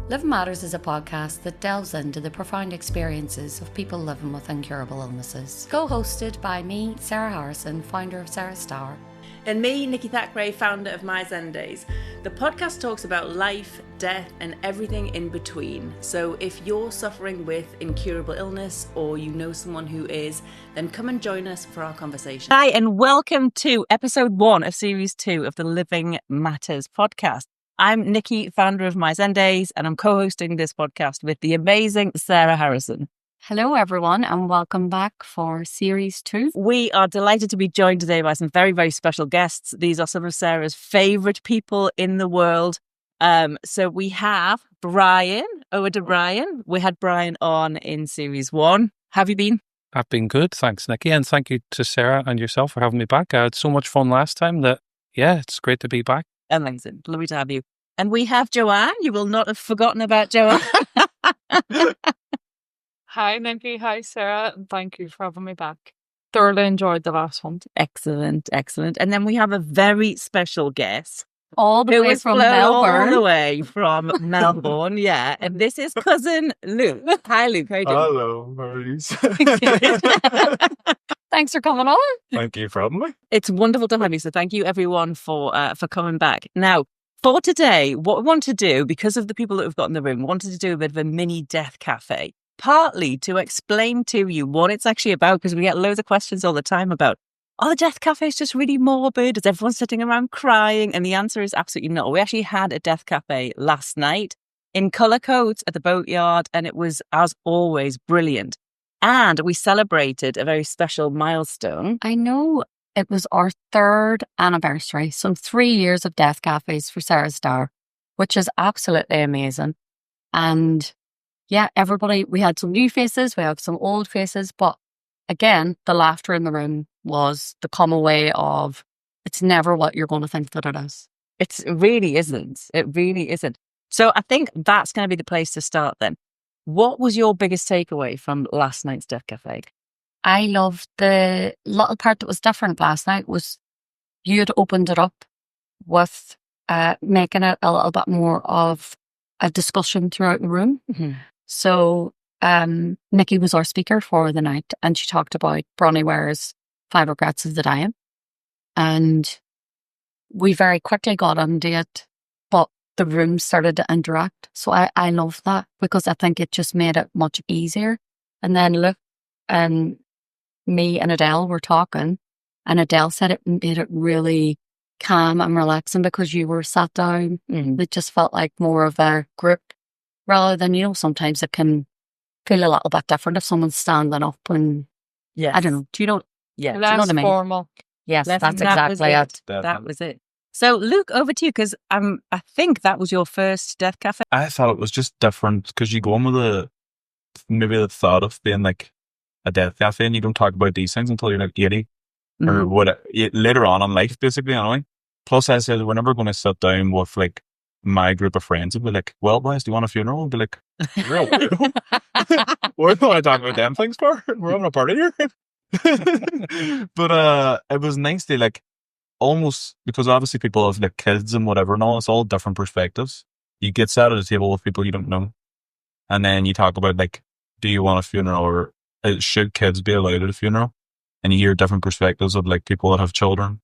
Living Matters is a podcast that delves into the profound experiences of people living with incurable illnesses. Co-hosted by me, Sarah Harrison, founder of Sarah's Star. And me, Nicky, founder of My Zen Days. The podcast talks about life, death, and everything in between. So if you're suffering with incurable illness or you know someone who is, then come and join us for our conversation. Hi, and welcome to episode 1 of series 2 of the Living Matters podcast. I'm Nicky, founder of My Zen Days, and I'm co-hosting this podcast with the amazing Sarah Harrison. Hello, everyone, and welcome back for Series 2. We are delighted to be joined today by some very, very special guests. These are some of Sarah's favourite people in the world. So we have Brian, over to Brian. We had Brian on in Series 1. Have you been? I've been good, thanks, Nicky, and thank you to Sarah and yourself for having me back. I had so much fun last time that, it's great to be back. Amazing. Lovely to have you. And we have Joanne. You will not have forgotten about Joanne. Hi, Nicky. Hi, Sarah. And thank you for having me back. Thoroughly enjoyed the last one. Excellent, excellent. And then we have a very special guest. All the way from Melbourne. All the way from Melbourne, yeah. And this is cousin Luke. Hi, Luke. How are you doing? Hello, Maurice. Thanks for coming on. Thank you for having me. It's wonderful to have you. So thank you, everyone, for coming back. Now, for today, what we want to do, because of the people that we've got in the room, we wanted to do a bit of a mini death cafe, partly to explain to you what it's actually about, because we get loads of questions all the time about, the death cafe is just really morbid. Is everyone sitting around crying? And the answer is absolutely not. We actually had a death cafe last night in colour codes at the boatyard, and it was, as always, brilliant. And we celebrated a very special milestone. I know it was our 3rd anniversary, so 3 years of death cafes for Sarah's Star, which is absolutely amazing. And yeah, everybody, we had some new faces, we had some old faces, but again, the laughter in the room was the come away of, it's never what you're going to think that it is. It really isn't. It really isn't. So I think that's going to be the place to start then. What was your biggest takeaway from last night's Death Cafe? I loved the little part that was different last night was you had opened it up with making it a little bit more of a discussion throughout the room. Mm-hmm. So Nicky was our speaker for the night, and she talked about Bronnie Ware's 5 Regrets of the Dying. And we very quickly got into it, but the room started to interact. So I love that, because I think it just made it much easier. And then look, and me and Adele were talking, and Adele said it made it really calm and relaxing because you were sat down. Mm-hmm. It just felt like more of a group rather than, sometimes it can feel a little bit different if someone's standing up and, yes. I don't know. Do you know? Yeah. Do you know what I mean? Formal. Yes, that's That exactly it. That was it. So, Luke, over to you, because I think that was your first Death Cafe. I thought it was just different because you go in with maybe the thought of being like a death cafe, and you don't talk about these things until you're like 80 or what later on in life, basically, anyway. Plus, I said, we're never going to sit down with like my group of friends and be like, well, boys, do you want a funeral? And be like, we're going to talk about them things for? We're having a party here. But it was nice to like almost, because obviously people have like kids and whatever and all, it's all different perspectives. You get sat at a table with people you don't know, and then you talk about like, do you want a funeral, or should kids be allowed at a funeral? And you hear different perspectives of like people that have children,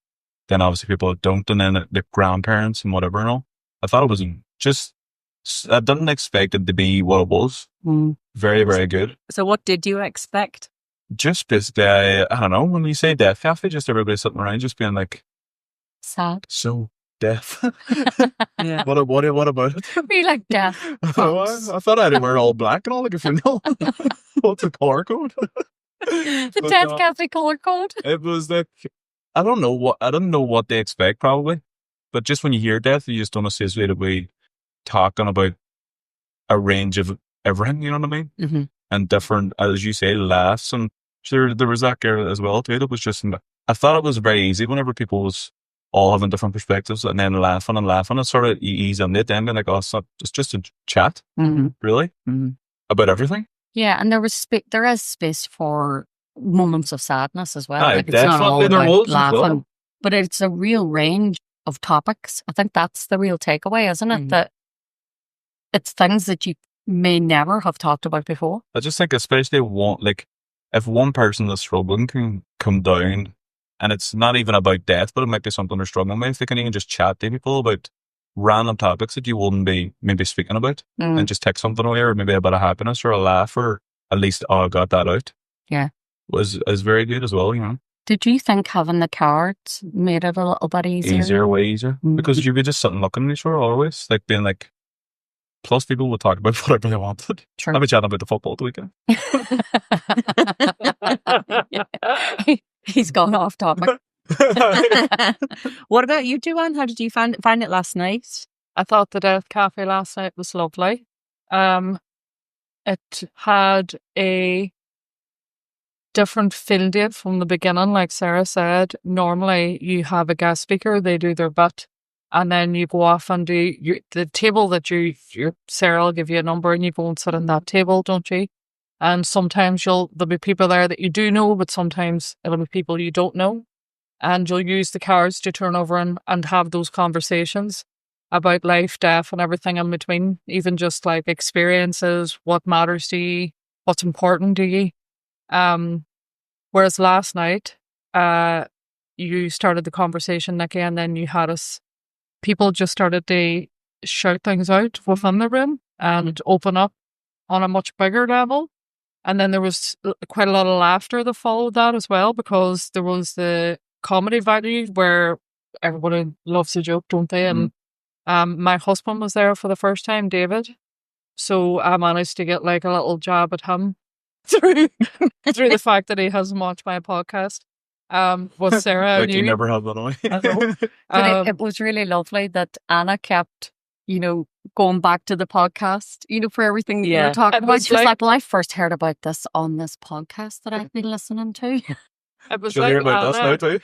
then obviously people that don't, and then the grandparents and whatever and all. I thought it was just, I didn't expect it to be what it was. Very, very good. So what did you expect? Just basically, I don't know, when you say death cafe, just everybody sitting around just being like, Sad. so death. Yeah. What about it? Be like death. I thought I had to wear all black and all like a funeral. What's the color code? The But, death cafe color code. It was like, I don't know what they expect probably, but just when you hear death, you just don't associate it with talking about a range of everything, you know what I mean? Mm-hmm. And different, as you say, laughs. And sure, there was that girl as well too. That was just, I thought it was very easy whenever people was all having different perspectives and then laughing and sort of ease on it. Then being like, it's just a chat, really, about everything. Yeah, and there is space for moments of sadness as well. Aye, Like, it's not all definitely there about was as laughing, well. but it's a real range of topics. I think that's the real takeaway, isn't it? That it's things that you may never have talked about before. I just think especially if one person that's struggling can come down, and it's not even about death, but it might be something they're struggling with, they can even just chat to people about random topics that you wouldn't be maybe speaking about, and just take something away, or maybe a bit of happiness or a laugh, or at least, oh, I got that out. Yeah. Is very good as well, you know. Did you think having the cards made it a little bit easier? Way easier. Because you'd be just sitting looking at each other always, like being like, plus people would talk about whatever they wanted. True. I'd be chatting about the football the weekend. He's gone off topic. What about you, Joanne? How did you find it last night? I thought the Death Cafe last night was lovely. It had a different field date from the beginning. Like Sarah said, normally you have a guest speaker, they do their bit, and then you go off and do the table that Sarah will give you a number and you go and sit on that table, don't you? And sometimes there'll be people there that you do know, but sometimes it'll be people you don't know. And you'll use the cards to turn over and have those conversations about life, death, and everything in between. Even just like experiences, what matters to you, what's important to you. Whereas last night, you started the conversation, Nicky, and then you had people just started to shout things out within the room and open up on a much bigger level. And then there was quite a lot of laughter that followed that as well, because there was the comedy value where everybody loves a joke, don't they? And my husband was there for the first time, David. So I managed to get like a little jab at him through the fact that he hasn't watched my podcast. With Sarah. Like you never have that on. I know. But it was really lovely that Anna kept, going back to the podcast, for everything that you were talking about. She was like, well, I first heard about this on this podcast that I've been listening to. It was She'll like hear about Anna. us now too.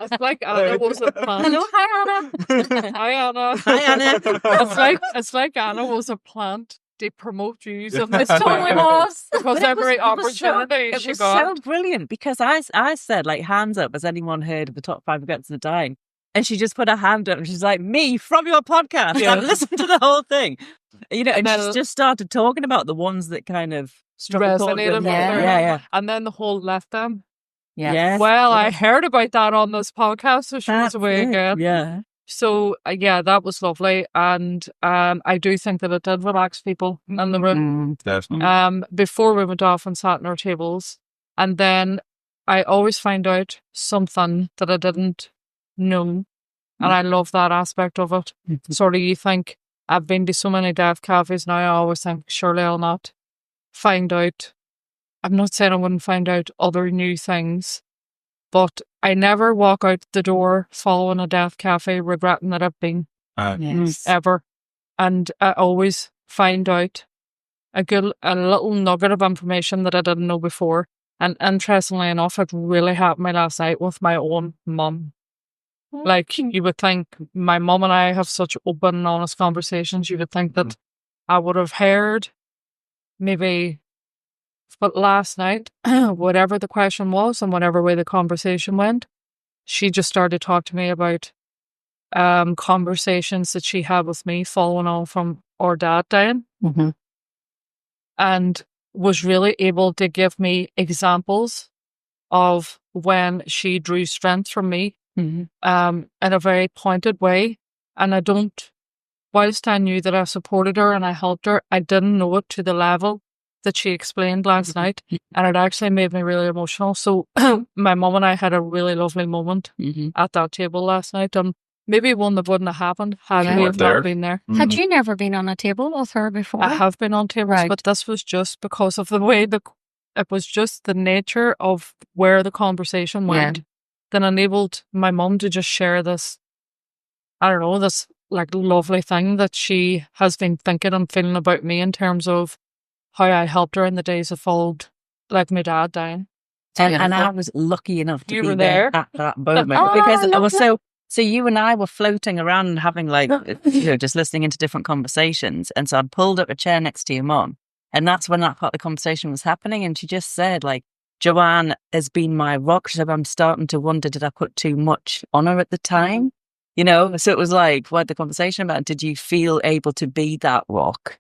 It's like Anna was a plant. Hello, hi Anna. Hi Anna. Hi, Anna. It's like Anna was a plant to promote you. So It totally was. Because every opportunity It she was got. so brilliant, because I said, like, hands up, has anyone heard of the top 5 regrets of dying? And she just put her hand up and she's like, me, from your podcast. Yeah. I've listened to the whole thing. And then- she's just started talking about the ones that kind of struck a chord Resonated with with her. her. Yeah. And then the whole left them. Yeah. Well, I heard about that on this podcast, so she was away again. Yeah. So, that was lovely. And I do think that it did relax people in the room. Definitely. Before we went off and sat in our tables. And then I always find out something that I didn't know. And I love that aspect of it. Sort of, you think, I've been to so many death cafes now, I always think, surely I'll not find out. I'm not saying I wouldn't find out other new things, but I never walk out the door following a death cafe regretting that I've been, Yes. ever. And I always find out a little nugget of information that I didn't know before. And interestingly enough, it really happened me last night with my own mum. Like, you would think my mum and I have such open and honest conversations. You would think that I would have heard maybe, but last night, whatever the question was and whatever way the conversation went, she just started to talk to me about conversations that she had with me following on from our dad dying, and was really able to give me examples of when she drew strength from me in a very pointed way. And whilst I knew that I supported her and I helped her, I didn't know it to the level that she explained last night. And it actually made me really emotional. So my mum and I had a really lovely moment at that table last night. And maybe one that wouldn't have happened had we have not been there. Had you never been on a table with her before? I have been on tables, but this was just because of the way it was just the nature of where the conversation went that enabled my mum to just share this, I don't know, this like lovely thing that she has been thinking and feeling about me in terms of how I helped her in the days that followed, like my dad dying. And I was lucky enough to You be were there there? at that moment, Oh, because I it love was so you and I were floating around and having just listening into different conversations. And so I'd pulled up a chair next to your mum, and that's when that part of the conversation was happening. And she just said, like, Joanne has been my rock. She said, I'm starting to wonder, did I put too much on her at the time? You know, so it was like, what the conversation about? Did you feel able to be that rock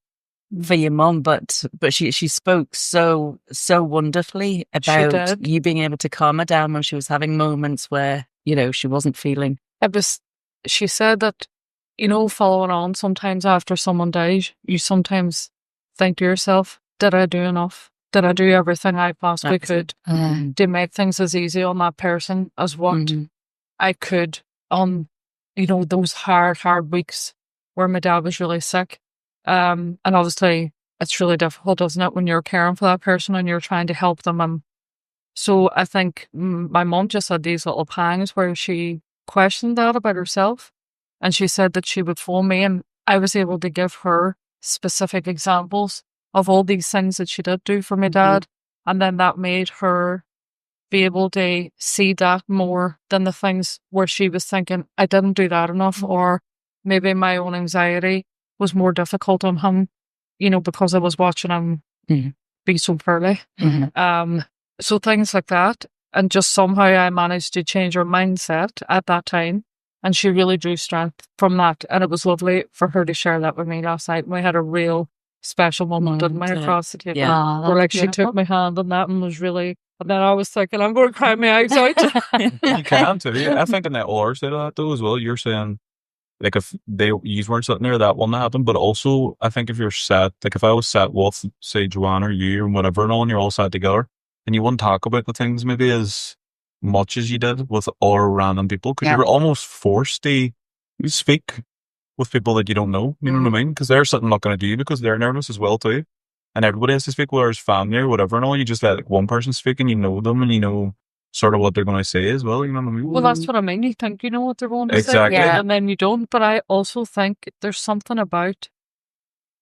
for your mum? But she spoke so wonderfully about did. you being able to calm her down when she was having moments where, you know, she wasn't feeling. She said that, you know, following on, sometimes after someone dies, you sometimes think to yourself, did I do enough? Did I do everything I possibly could to make things as easy on that person as what I could on, you know, those hard weeks where my dad was really sick. And obviously it's really difficult, isn't it, when you're caring for that person and you're trying to help them. And so I think my mum just had these little pangs where she questioned that about herself. And she said that she would phone me, and I was able to give her specific examples of all these things that she did do for my dad. And then that made her be able to see that more than the things where she was thinking, I didn't do that enough, or maybe my own anxiety was more difficult on him, you know, because I was watching him be so poorly. So things like that. And just somehow I managed to change her mindset at that time. And she really drew strength from that. And it was lovely for her to share that with me last night. We had a real special moment, didn't we, across the table? Yeah. Where like she took my hand on that and was really, and then I was thinking, I'm going to cry my eyes out. You can too. Yeah. I think in that OR said that though as well. You're saying, like, if you weren't sitting there, that wouldn't happen. But also, I think if you're sat, like if I was sat with, say, Joanne or you or whatever and all, and you're all sat together, and you wouldn't talk about the things maybe as much as you did with all random people, because you were almost forced to speak with people that you don't know. You know what I mean? Because they're sitting looking at you because they're nervous as well too. And everybody has to speak, whether it's family or whatever and all. You just let like one person speak and you know them and you know sort of what they're going to say as well. You know what I mean? Well, that's what I mean. You think you know what they're going to Exactly. say, and then you don't. But I also think there's something about,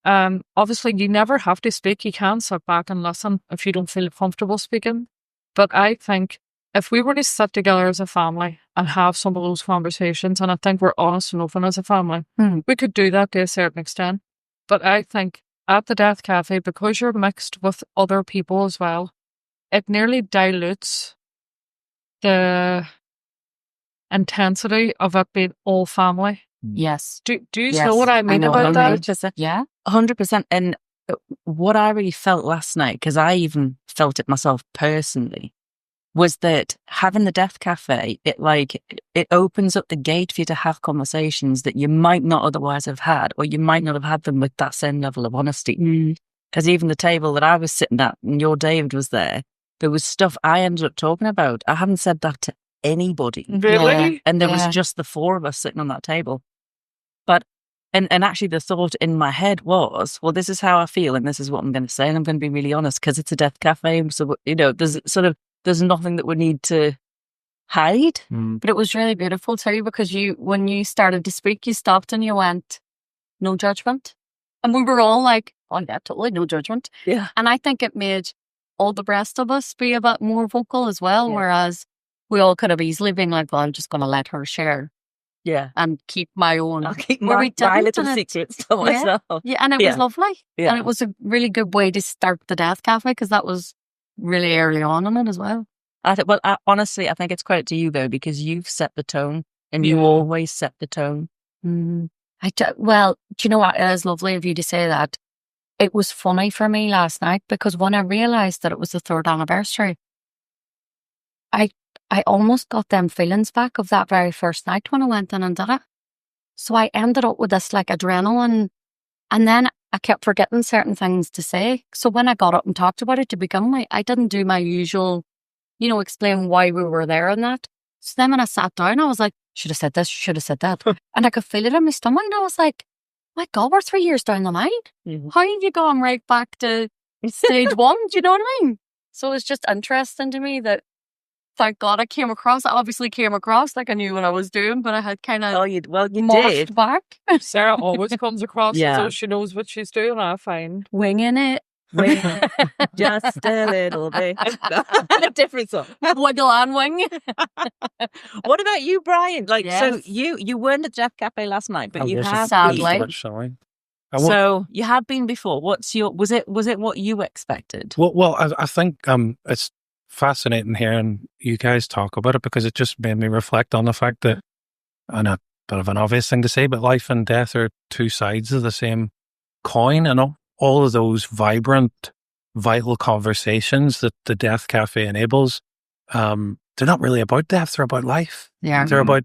obviously you never have to speak. You can sit back and listen if you don't feel comfortable speaking. But I think if we were to sit together as a family and have some of those conversations, and I think we're honest and open as a family, we could do that to a certain extent. But I think at the Death Cafe, because you're mixed with other people as well, it nearly dilutes the intensity of it being all family. Yes. Do you know what I mean about that? 100%. Yeah. 100%. And what I really felt last night, because I even felt it myself personally, was that having the Death Cafe, it opens up the gate for you to have conversations that you might not otherwise have had, or you might not have had them with that same level of honesty. Because even the table that I was sitting at, and your David was there was stuff I ended up talking about. I haven't said that to anybody. Really? And there was just the four of us sitting on that table. But, and actually the thought in my head was, well, this is how I feel, and this is what I'm going to say, and I'm going to be really honest, because it's a Death Cafe. So, you know, there's nothing that we need to hide. But it was really beautiful too, because when you started to speak, you stopped and you went, no judgment. And we were all like, oh yeah, totally no judgment. Yeah. And I think it made all the rest of us be a bit more vocal as well, whereas we all could have easily been like, well, I'm just going to let her share. Yeah. And keep my own. I'll keep where we my didn't, little and it- secrets to myself. Yeah, and it was lovely. Yeah. And it was a really good way to start the Death Cafe, because that was really early on in it as well. Honestly, I think it's credit to you though, because you've set the tone, and you always set the tone. Well, do you know what? It is lovely of you to say that. It was funny for me last night, because when I realised that it was the 3rd anniversary, I almost got them feelings back of that very first night when I went in and did it. So I ended up with this like adrenaline, and then I kept forgetting certain things to say. So when I got up and talked about it to begin with, I didn't do my usual, you know, explain why we were there and that. So then when I sat down, I was like, should have said this, should have said that. And I could feel it in my stomach, and I was like, my God, we're 3 years down the line. How have you gone right back to stage 1? Do you know what I mean? So it's just interesting to me that, thank God I obviously came across like I knew what I was doing, but I had kind of you morphed did. back. Sarah always comes across as though she knows what she's doing, I find. Winging it. Just a little bit. A different song. Wiggle and wing. What about you, Brian? So Yes. you weren't at Death Cafe last night, but you have sadly. been. So you have been before. Was it what you expected? Well, I think it's fascinating hearing you guys talk about it, because it just made me reflect on the fact that, and bit of an obvious thing to say, but life and death are two sides of the same coin, and all of those vibrant, vital conversations that the Death Cafe enables, they're not really about death, they're about life. Yeah. They're about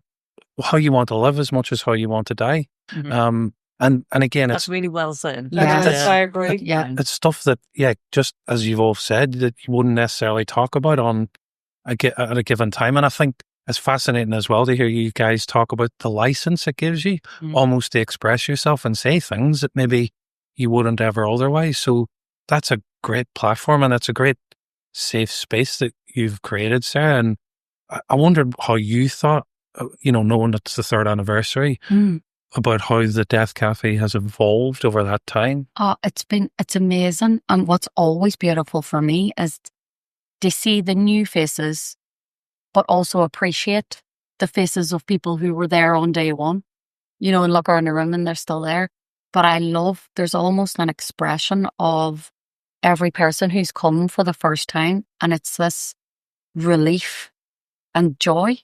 how you want to live as much as how you want to die. Mhm. And again, That's it's really well said. Yes. I agree. Yeah. it's stuff that, just as you've all said, that you wouldn't necessarily talk about at a given time. And I think it's fascinating as well to hear you guys talk about the license it gives you, almost to express yourself and say things that maybe you wouldn't ever otherwise. So that's a great platform, and it's a great safe space that you've created, Sarah. And I wondered how you thought, knowing it's the 3rd anniversary, about how the Death Cafe has evolved over that time. Oh, it's amazing. And what's always beautiful for me is to see the new faces, but also appreciate the faces of people who were there on day one, and look around the room and they're still there. But I love, there's almost an expression of every person who's come for the first time. And it's this relief and joy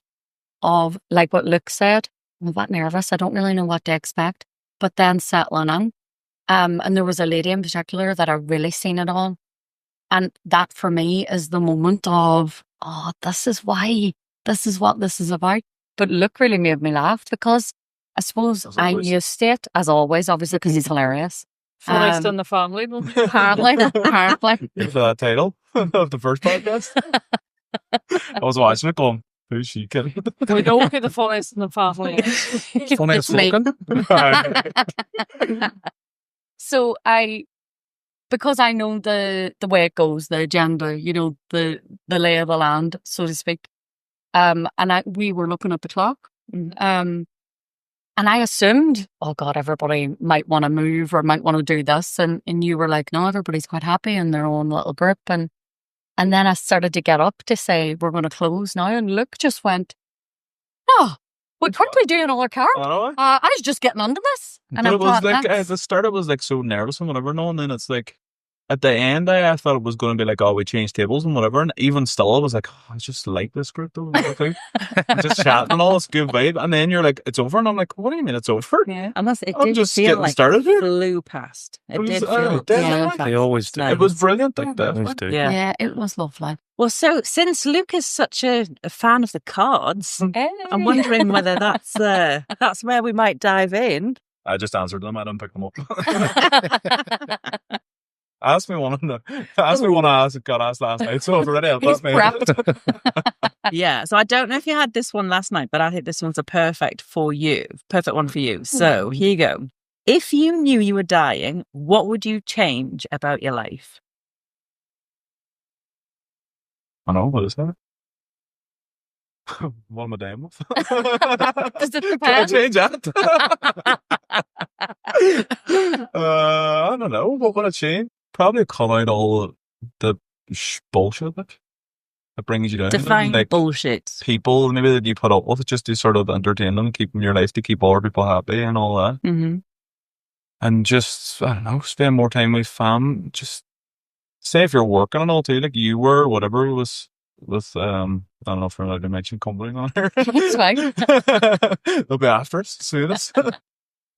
of, like what Luke said, I'm a bit nervous. I don't really know what to expect, but then settling in. And there was a lady in particular that I really seen it on. And that for me is the moment of, this is what this is about. But Luke really made me laugh because I suppose I'm used to it, as always, obviously, because he's hilarious. Funniest in the family. Apparently. For that title of the first podcast. I was watching it going, who's she kidding? We know who the funniest in the family is. Funniest me. looking. So because I know the way it goes, the agenda, the lay of the land, so to speak. And we were looking at the clock. And I assumed, oh God, everybody might want to move or might want to do this. And you were like, no, everybody's quite happy in their own little group. And then I started to get up to say, we're going to close now. And Luke just went, oh, we quickly do another card. I was just getting under this. And But I it was thought, like, at that's- the start, I was like so nervous and whatever, and then it's like, at the end, I thought it was going to be like, we changed tables and whatever. And even still, I was like, I just like this group though. Just chatting and all, it's good vibe. And then you're like, it's over. And I'm like, what do you mean it's over? Yeah. And it I'm did just feel getting like started here. flew past. It was- did oh, feel definitely. They always do. It was brilliant. Like They that. always do. Yeah. yeah, it was lovely. Well, so since Luke is such a fan of the cards, I'm wondering whether that's where we might dive in. I just answered them. I didn't pick them up. Ask me one I got asked last night, so I've already had He's that. prepped. Yeah, so I don't know if you had this one last night, but I think this one's a perfect one for you. So here you go. If you knew you were dying, what would you change about your life? I know, what is that? What am I dying with? Does it Can I depend? change that? I don't know. What would I change? Probably cut out all the bullshit that brings you down. Define Like bullshit. people maybe that you put up with just to sort of entertain them, keep them in your life, to keep other people happy and all that. Mm-hmm. And just, I don't know, spend more time with fam. Just say if you're working and all too, like you were, whatever it was with, I don't know if we're allowed to mention company on here. It's fine. They'll be after us, sue us.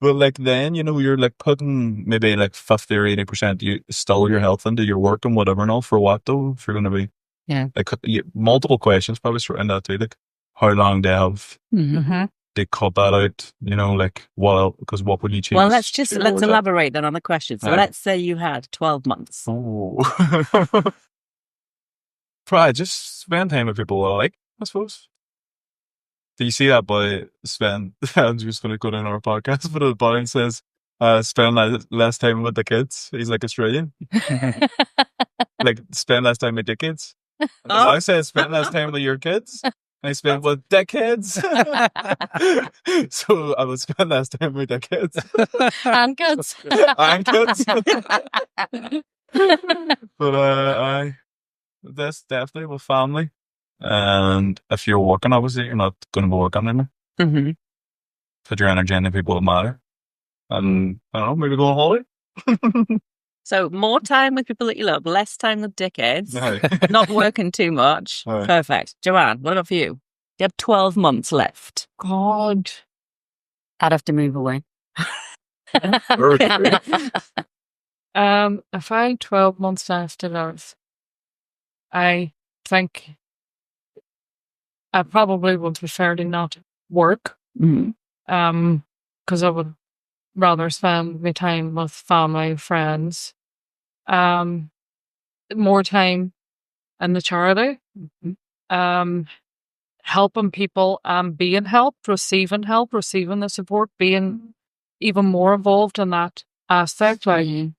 But like then, you're like putting maybe like 50 or 80% still your health into your work and whatever and all. For what though? If you're going to be, like multiple questions probably surround that too. Like how long they have, Mm-hmm. they cut that out, like what else? Because what would you change? Well, let's elaborate then on the question. So Right. let's say you had 12 months. Oh. Probably just spend time with people I like, I suppose. Do you see that boy, Sven? I'm just going to go down our podcast, but the boy says, spend less time with the kids. He's like Australian. Like, spend less time with the kids. And I say, spend less time with your kids. And I spend with the kids. So I would spend less time with the kids. And kids. And kids. But that's definitely with family. And if you're working, obviously, you're not going to be working anymore. Mm-hmm. Put your energy into people that matter. And I don't know, maybe go on holiday. So more time with people that you love, less time with dickheads, Aye. not working too much. Aye. Perfect. Joanne, what about for you? You have 12 months left. God. I'd have to move away. If I had 12 months left to live, I think I probably would prefer to not work. Mhm. Because I would rather spend my time with family, friends, more time in the charity, helping people, being helped, receiving the support, being even more involved in that aspect. Like, Mhm.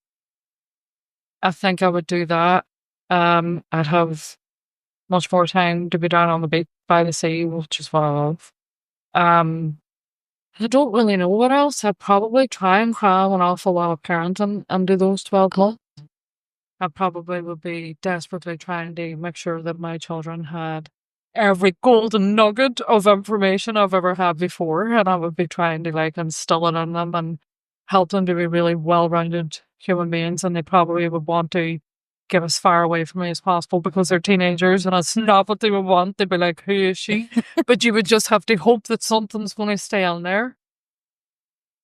I think I would do that. I'd have much more time to be down on the beach by the sea, which is what I love. I don't really know what else. I'd probably try and cram an awful lot of parenting into those 12 months. I probably would be desperately trying to make sure that my children had every golden nugget of information I've ever had before, and I would be trying to like instill it in them and help them to be really well-rounded human beings, and they probably would want to get as far away from me as possible because they're teenagers and it's not what they would want. They'd be like, who is she? But you would just have to hope that something's going to stay on there.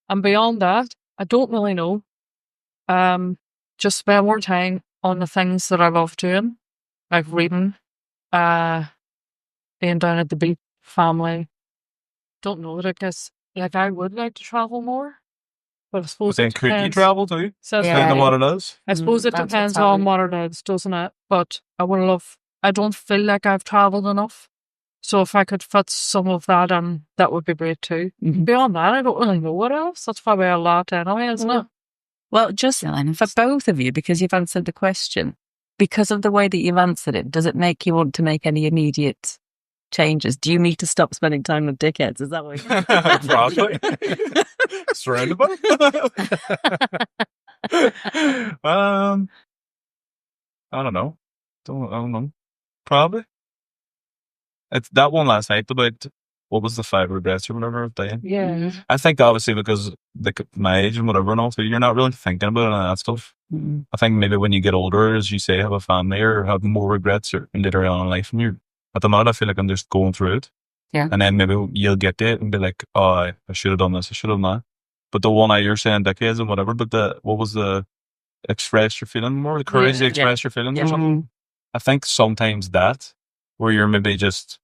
And beyond that, I don't really know. Just spend more time on the things that I love doing, like reading, being down at the beach, family. Don't know, I guess, like I would like to travel more, but I But suppose then it could you depends. travel too? Says Yeah. Depending that. on what it is. I suppose it That's what's depends on happening. what it is, doesn't it? But I don't feel like I've travelled enough. So if I could fit some of that in, that would be great too. Mhm. Beyond that, I don't really know what else. That's probably a lot anyway, isn't it? Well, just Silence. for both of you, because you've answered the question, because of the way that you've answered it, does it make you want to make any immediate changes? Do you need to stop spending time with dickheads? Is that what Probably. Surrounded by. I don't know. I don't know. Probably. It's that one last night about what was the 5 regrets or whatever of dying. Yeah. Mhm. I think obviously because like my age and whatever and all, so you're not really thinking about any of that stuff. Mhm. I think maybe when you get older, as you say, have a family or have more regrets or later on in life, and you're at the moment, I feel like I'm just going through it. Yeah. And then maybe you'll get to it and be like, oh, I should have done this, I should have done that. But the one you're saying decades and whatever, but what was the express your feeling more? The courage to Yeah. express your feelings or Yeah. something? I think sometimes that, where you're maybe just,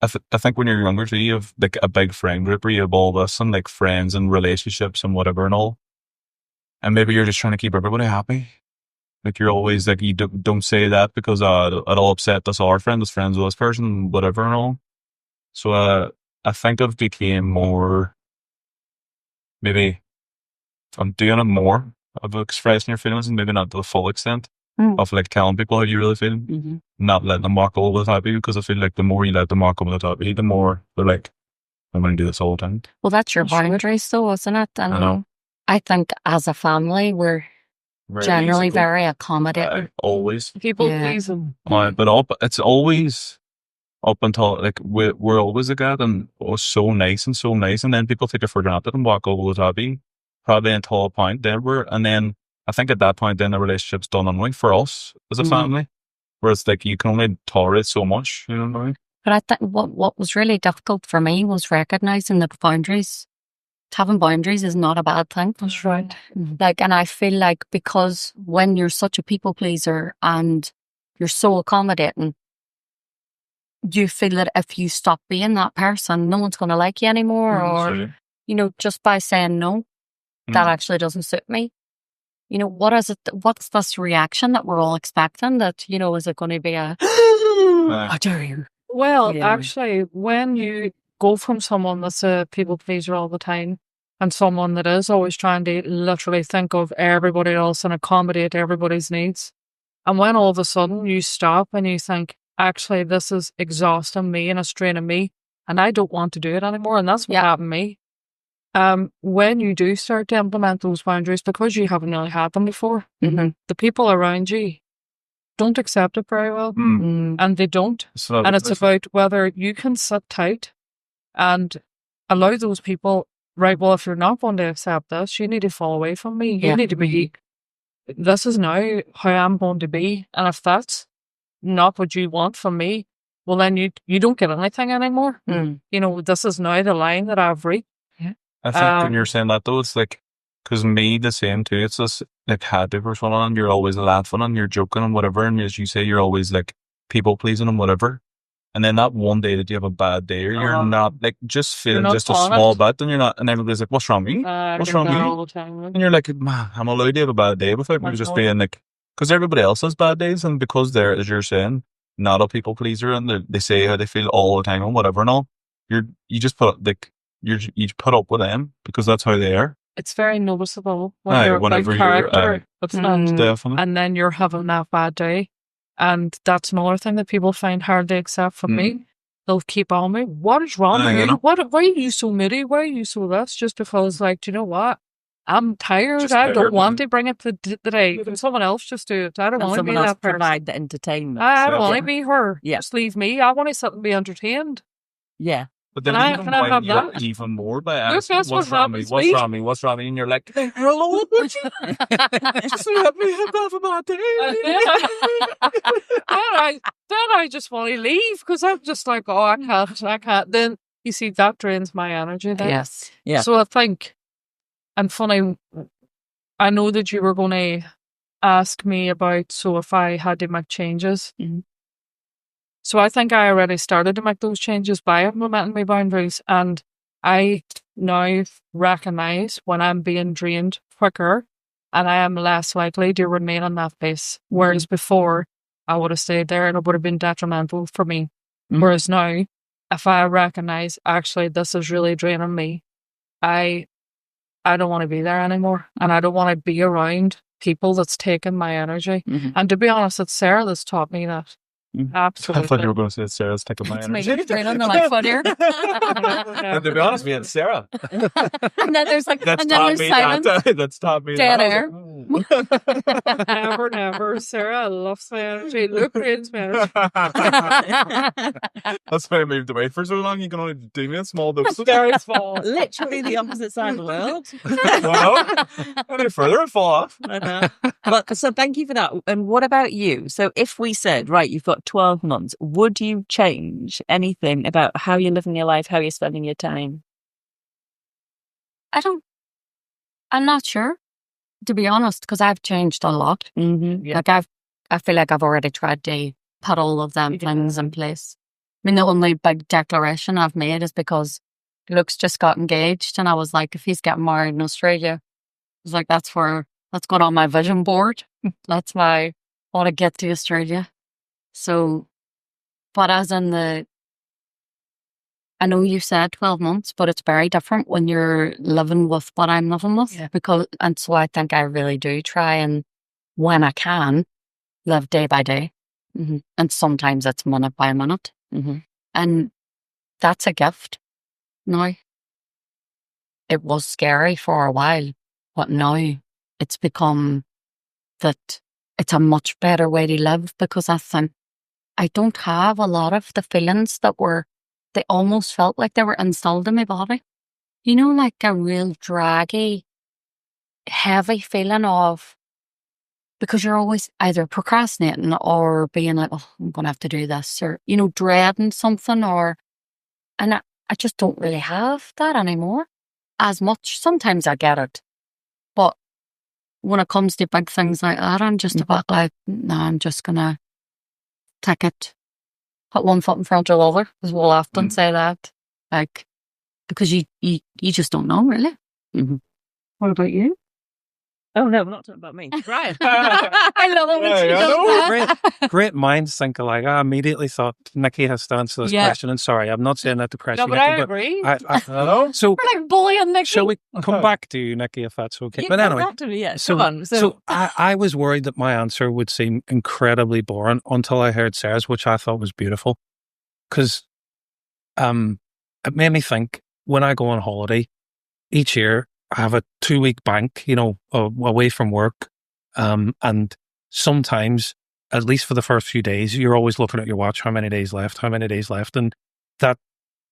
I think when you're younger too, you have like a big friend group where you have all this and like friends and relationships and whatever and all. And maybe you're just trying to keep everybody happy. Like you're always like, you don't say that because it'll upset this our friend, this friends with this person, whatever and all. So I think I've became more, maybe I'm doing it more of expressing your feelings and maybe not to the full extent Mm. of like telling people how you really feel, Mhm. not letting them walk over the top of you, because I feel like the more you let them walk over the top of you, the more they're like, I'm going to do this all the time. Well, that's your That's right. boundaries, though, isn't it? And I know. I think as a family, we're Very generally easy. very accommodating. Always. People Yeah. pleasing. But it's always up until like we're always like that, and it was so nice, and then people take it for granted and walk over the top of you, probably until a point and then I think at that point then the relationship's done and right for us as a Mhm. family, where it's like you can only tolerate so much, you know what I mean? But I think what was really difficult for me was recognizing the boundaries. Having boundaries is not a bad thing. That's right. Like, and I feel like because when you're such a people pleaser and you're so accommodating, you feel that if you stop being that person, no one's going to like you anymore, or just by saying no, that actually doesn't suit me. What is it? What's this reaction that we're all expecting? That is it going to be a how dare you? Well, Yeah. actually, when you go from someone that's a people pleaser all the time and someone that is always trying to literally think of everybody else and accommodate everybody's needs, and when all of a sudden you stop and you think, actually, this is exhausting me and it's draining me, and I don't want to do it anymore, and that's what happened to me. When you do start to implement those boundaries, because you haven't really had them before, the people around you don't accept it very well, and they don't. And it's about whether you can sit tight and allow those people, right, well, if you're not going to accept this, you need to fall away from me. You need to be, this is now how I'm going to be. And if that's not what you want from me, well, then you don't get anything anymore. This is now the line that I've reached. I think when you're saying that though, it's like, because me, the same too. It's just like had to for someone, and you're always laughing and you're joking and whatever. And as you say, you're always like people pleasing and whatever. And then that one day that you have a bad day, or you're not like just feeling not just a on small it. bit, and you're not, and everybody's like, "What's wrong with you? What's wrong with all you?" the time. And you're like, "Man, I'm allowed to have a bad day without me That's just all. being like," because everybody else has bad days, and because they're, as you're saying, not a people pleaser, and they say how they feel all the time and whatever and all. You just put like you put up with them because that's how they are. It's very noticeable when Aye, you're a big whenever you're, character. It's not. definitely. And then you're having that bad day. And that's another thing that people find hard to accept from me. They'll keep on me. What is wrong with you you? know. Why are you so moody? Why are you so this? Just because, like, do you know what? I'm tired. Just I tired. don't want to bring it to the day. Can someone else just do it? I don't And want to be someone else that person. provide the entertainment. I don't Yeah. want to be her. Yeah. Just leave me. I want to sit and be entertained. Yeah. But then Can I- even can I when have you're that? even more by Look, asking, that's what's what wrong with me? happens What's me. wrong with me? What's wrong with me? And you're like, hello, would you? Just let me have a bad day. Then I just want to leave because I'm just like, oh, I can't. Then you see that drains my energy. Then. Yes. Yeah. So I think, and funny, I know that you were going to ask me about so if I had to make changes. Mhm. So I think I already started to make those changes by implementing my boundaries, and I now recognise when I'm being drained quicker, and I am less likely to remain in that place. Whereas before, I would have stayed there and it would have been detrimental for me. Mhm. Whereas now, if I recognise actually this is really draining me, I don't want to be there anymore, and I don't want to be around people that's taking my energy. Mhm. And to be honest, it's Sarah that's taught me that. Mhm. I Absolutely. thought you were going to say Sarah's taking my It's me. energy. Right on the right foot here. And to be honest, me and Sarah. And then there's like, That's and then taught there's me silence. that. That's taught me Dead that. air. Never, never. Sarah loves my energy. Luke drains my energy. That's why I moved away for so long. You can only do me in small doses. Very small. Literally the opposite side of the world. Any further and fall off. I know. But so thank you for that. And what about you? So if we said, right, you've got 12 months, would you change anything about how you're living your life, how you're spending your time? I'm not sure, to be honest, because I've changed a lot. Mm-hmm. Yeah. Like I feel like I've already tried to put all of them things in place. I mean, the only big declaration I've made is because Luke's just got engaged, and I was like, if he's getting married in Australia, I was like, that's going on my vision board. That's why I want to get to Australia. So, but as in I know you said 12 months, but it's very different when you're living with what I'm living with. Yeah. And so I think I really do try and, when I can, live day by day. Mm-hmm. And sometimes it's minute by minute. Mm-hmm. And that's a gift now. It was scary for a while, but now it's become that it's a much better way to live, because I think I don't have a lot of the feelings they almost felt like they were instilled in my body. You know, like a real draggy, heavy feeling of, because you're always either procrastinating or being like, oh, I'm going to have to do this, or, you know, dreading something, and I just don't really have that anymore as much. Sometimes I get it, but when it comes to big things like that, I'm just about like, no, I'm just going to take it, put one foot in front of the other, because we'll often say that, like, because you just don't know, really. Mm-hmm. What about you? Oh, no, we're not talking about me. Right. I love it when she Yeah, I does know. that. Great minds think alike. I immediately thought Nicky has to answer this Yeah. question. And sorry, I'm not saying that to press No, you, but Nicky, I agree. Hello? So We're like bullying Nicky. shall we come back to you, Nicky, if that's okay? You But come anyway, back to me, yeah. so, Come on. so I was worried that my answer would seem incredibly boring until I heard Sarah's, which I thought was beautiful. Because it made me think, when I go on holiday each year, I have a 2-week bank, you know, away from work. And sometimes, at least for the first few days, you're always looking at your watch, how many days left. And that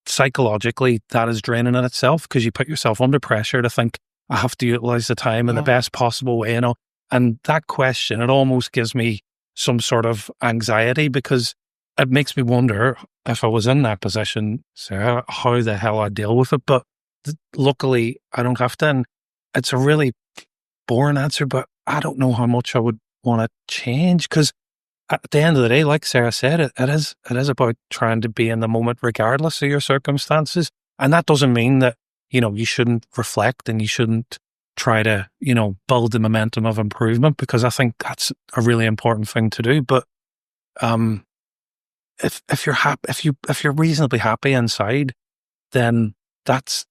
psychologically, that is draining in itself, because you put yourself under pressure to think, I have to utilize the time in the best possible way, you know. And that question, it almost gives me some sort of anxiety, because it makes me wonder, if I was in that position, Sarah, how the hell I deal with it. But luckily I don't have to. And it's a really boring answer, but I don't know how much I would want to change, because at the end of the day, like Sarah said, it is about trying to be in the moment regardless of your circumstances. And that doesn't mean that, you shouldn't reflect and you shouldn't try to, build the momentum of improvement, because I think that's a really important thing to do. But if you're happy, if you're reasonably happy inside, then that's,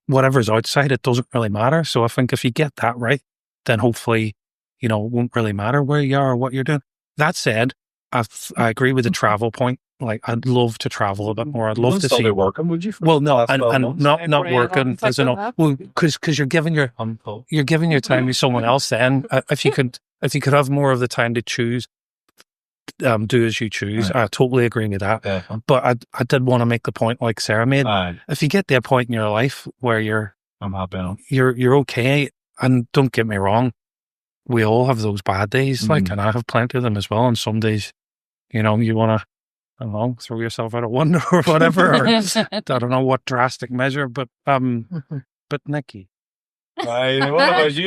whatever's outside, it doesn't really matter. So I think if you get that right, then hopefully, it won't really matter where you are or what you're doing. That said, I agree with the travel point. Like, I'd love to travel a bit more. I'd love to see. Be working, would you? Well, no, last and 12 months? not working as because you're giving your time to someone else. Then, if you could have more of the time to choose, do as you choose. Right. I totally agree with that. Yeah. But I did want to make the point, like Sarah made. If you get to a point in your life where I'm happy now. you're okay, and don't get me wrong, we all have those bad days, and I have plenty of them as well. And some days, you want to, I don't know, throw yourself out a window or whatever, or I don't know what drastic measure, but Nicky, Right. What about you?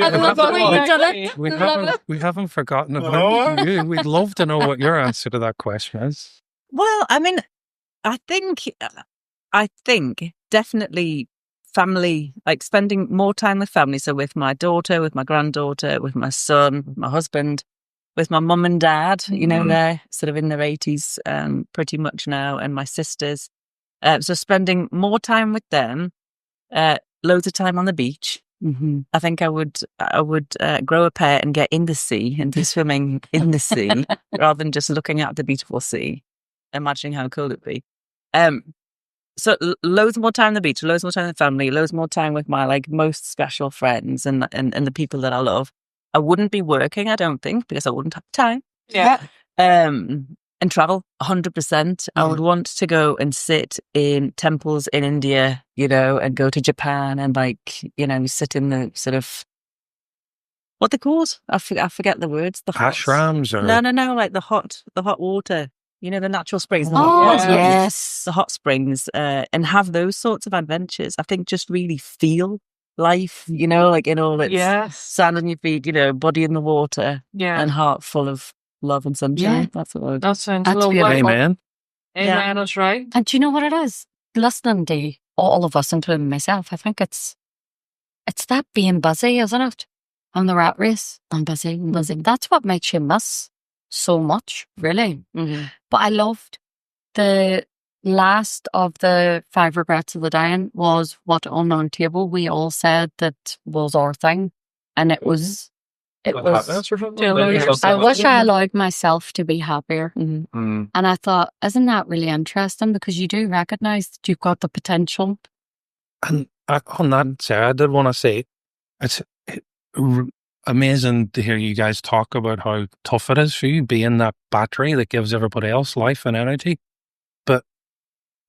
we haven't forgotten about you. We'd love to know what your answer to that question is. Well, I mean, I think definitely family, like spending more time with family. So with my daughter, with my granddaughter, with my son, with my husband, with my mum and dad, they're sort of in their 80s pretty much now, and my sisters. So spending more time with them, loads of time on the beach. Mm-hmm. I think I would grow a pet and get in the sea and be swimming in the sea rather than just looking at the beautiful sea, imagining how cool it'd be. So loads more time on the beach, loads more time with family, loads more time with my most special friends and the people that I love. I wouldn't be working, I don't think, because I wouldn't have time. Yeah. And travel 100%. I would want to go and sit in temples in India, and go to Japan and sit in the sort of, what they're called? I forget the words. The ashrams, or no, like the hot water. The natural springs. Yes. The hot springs, and have those sorts of adventures. I think just really feel life, in all its sand on your feet, body in the water, and heart full of love and sunshine. Yeah. That's what I would. That sounds That's lovely. beautiful. amen. Amen is right. And do you know what it is? Listening to all of us, including myself, I think it's that being busy, isn't it? On the rat race, I'm busy. That's what makes you miss so much, really. Mm-hmm. But I loved the last of the 5 regrets of the dying was what on our table we all said that was our thing, and it was. Happiness or something? I wish I allowed myself to be happier. Mm-hmm. And I thought, isn't that really interesting? Because you do recognise that you've got the potential. And on that, Sarah, I did want to say, it's amazing to hear you guys talk about how tough it is for you being that battery that gives everybody else life and energy. But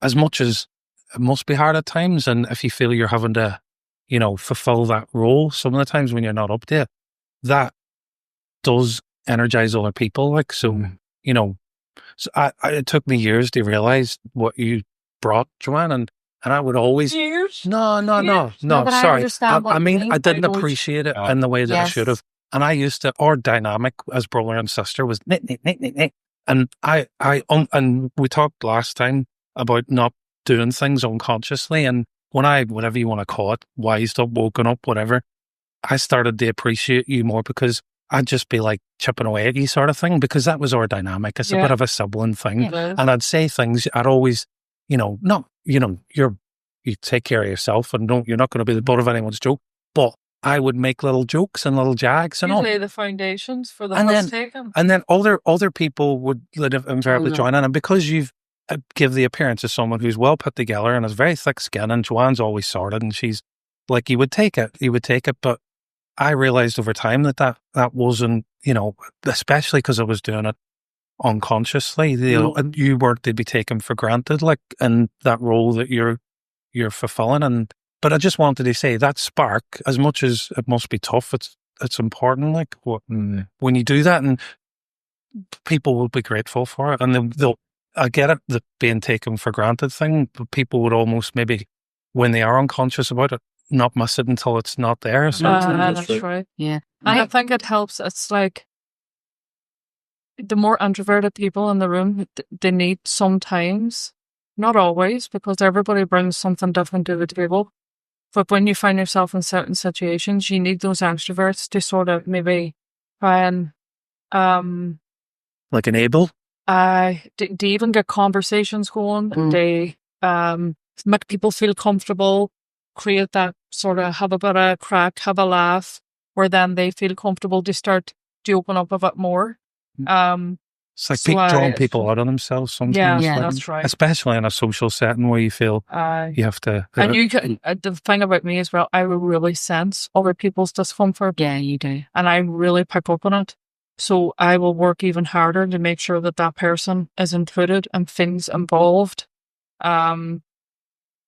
as much as it must be hard at times, and if you feel you're having to, fulfill that role, some of the times when you're not up to it, that does energize other people. So it took me years to realize what you brought, Joanne, and I would always Years? No, but I sorry. understand what I you mean, mean. I didn't I know appreciate it in the way that I should have. And I used to, our dynamic as brother and sister was nick. And and we talked last time about not doing things unconsciously. And when whatever you want to call it, wised up, woken up, whatever, I started to appreciate you more, because I'd just be like chipping away at you sort of thing, because that was our dynamic. It's a bit of a sibling thing. Yeah. And I'd say things, I'd always, you take care of yourself, and you're not going to be the butt of anyone's joke. But I would make little jokes and little jags and You all. lay the foundations for the And first then- taken. And then other people would invariably join in. And because you've give the appearance of someone who's well put together and has very thick skin, and Joanne's always sorted, and she's like, you would take it. But I realized over time that wasn't, especially because I was doing it unconsciously, and you weren't to be taken for granted, in that role that you're fulfilling. But I just wanted to say that spark, as much as it must be tough, it's important. When you do that, and people will be grateful for it, and they'll I get it, the being taken for granted thing, but people would almost maybe when they are unconscious about it, not miss it until it's not there. So that's right. Yeah. And I think it helps. It's like the more introverted people in the room, they need sometimes, not always, because everybody brings something different to the table. But when you find yourself in certain situations, you need those extroverts to sort of maybe try and like enable. they even get conversations going. They make people feel comfortable, create that sort of have a bit of crack, have a laugh, where then they feel comfortable to start to open up a bit more. It's like drawing people out of themselves sometimes. Yeah, like, that's right. especially in a social setting where you feel you have to. And you can, the thing about me as well, I really sense other people's discomfort. Yeah, you do. And I really pick up on it. So I will work even harder to make sure that that person is included and feels involved.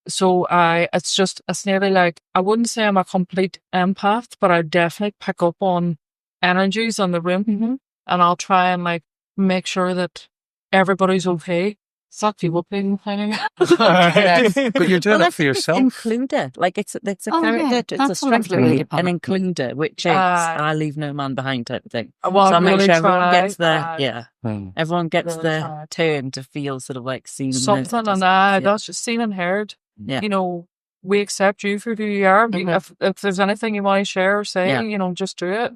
So it's nearly like, I wouldn't say I'm a complete empath, but I definitely pick up on energies in the room, and I'll try and like make sure that everybody's okay. It's not people being kind of. But you're doing it for yourself. Includer, like it's a character, it's a that's strength what I'm of an includer, which is I leave no man behind type of thing. Well, So I make really sure everyone try, gets their everyone gets really their try. turn to feel sort of like seen and Something, heard. and that's just seen and heard. Yeah. You know, we accept you for who you are. If there's anything you want to share or say, you know, just do it.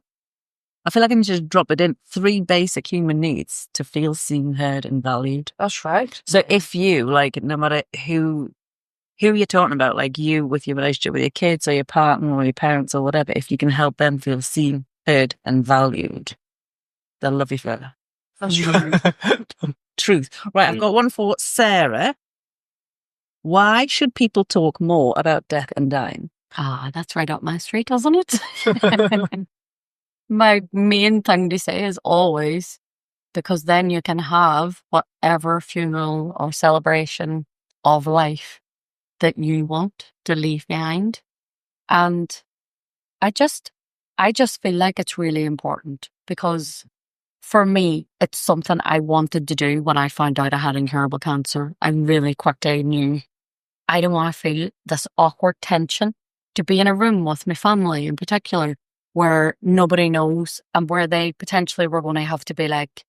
I feel like I can just drop it in 3 basic human needs to feel seen, heard, and valued. That's right. So if you, like, no matter who you're talking about, like you with your relationship with your kids or your partner or your parents or whatever, if you can help them feel seen, heard, and valued, they'll love you forever. That's right. Truth. Right, I've got one for Sarah. Why should people talk more about death and dying? That's right up my street, doesn't it? My main thing to say is always, because then you can have whatever funeral or celebration of life that you want to leave behind. And I just feel like it's really important, because for me, it's something I wanted to do when I found out I had incurable cancer. I really quickly knew I don't want to feel this awkward tension to be in a room with my family in particular, where nobody knows and where they potentially were going to have to be like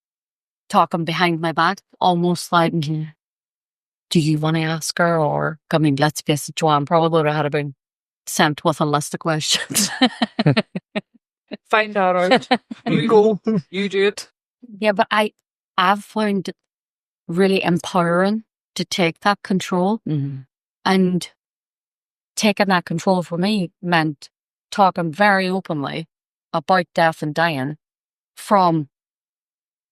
talking behind my back, almost like, do you want to ask her? Or, I mean, let's face it, Joanne probably would have been sent with a list of questions. Find that out. You go. You do it. Yeah, but I've found it really empowering to take that control. And taking that control for me meant talking very openly about death and dying, from,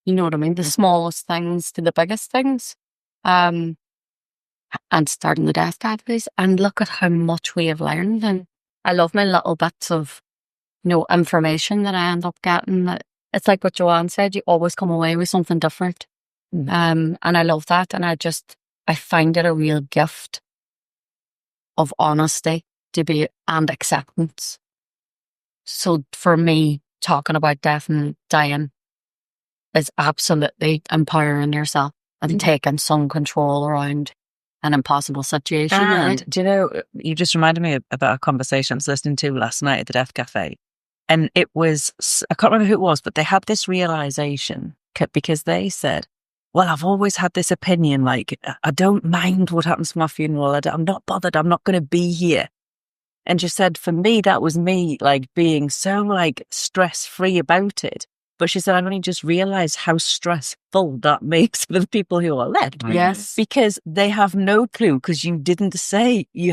you know what I mean, the smallest things to the biggest things, and starting the death diaries. And look at how much we have learned. And I love my little bits of, you know, information that I end up getting. It's like what Joanne said, you always come away with something different. And I love that. And I find it a real gift of honesty and acceptance. So for me, talking about death and dying is absolutely empowering yourself and taking some control around an impossible situation. And do you know, you just reminded me about a conversation I was listening to last night at the Death Cafe. And it was, I can't remember who it was, but they had this realization because they said, well, I've always had this opinion, like, I don't mind what happens to my funeral. I'm not bothered. I'm not going to be here. And she said, for me, that was me, like, being so, like, stress-free about it. But she said, I've only just realized how stressful that makes for the people who are left. Yes. Because they have no clue, because you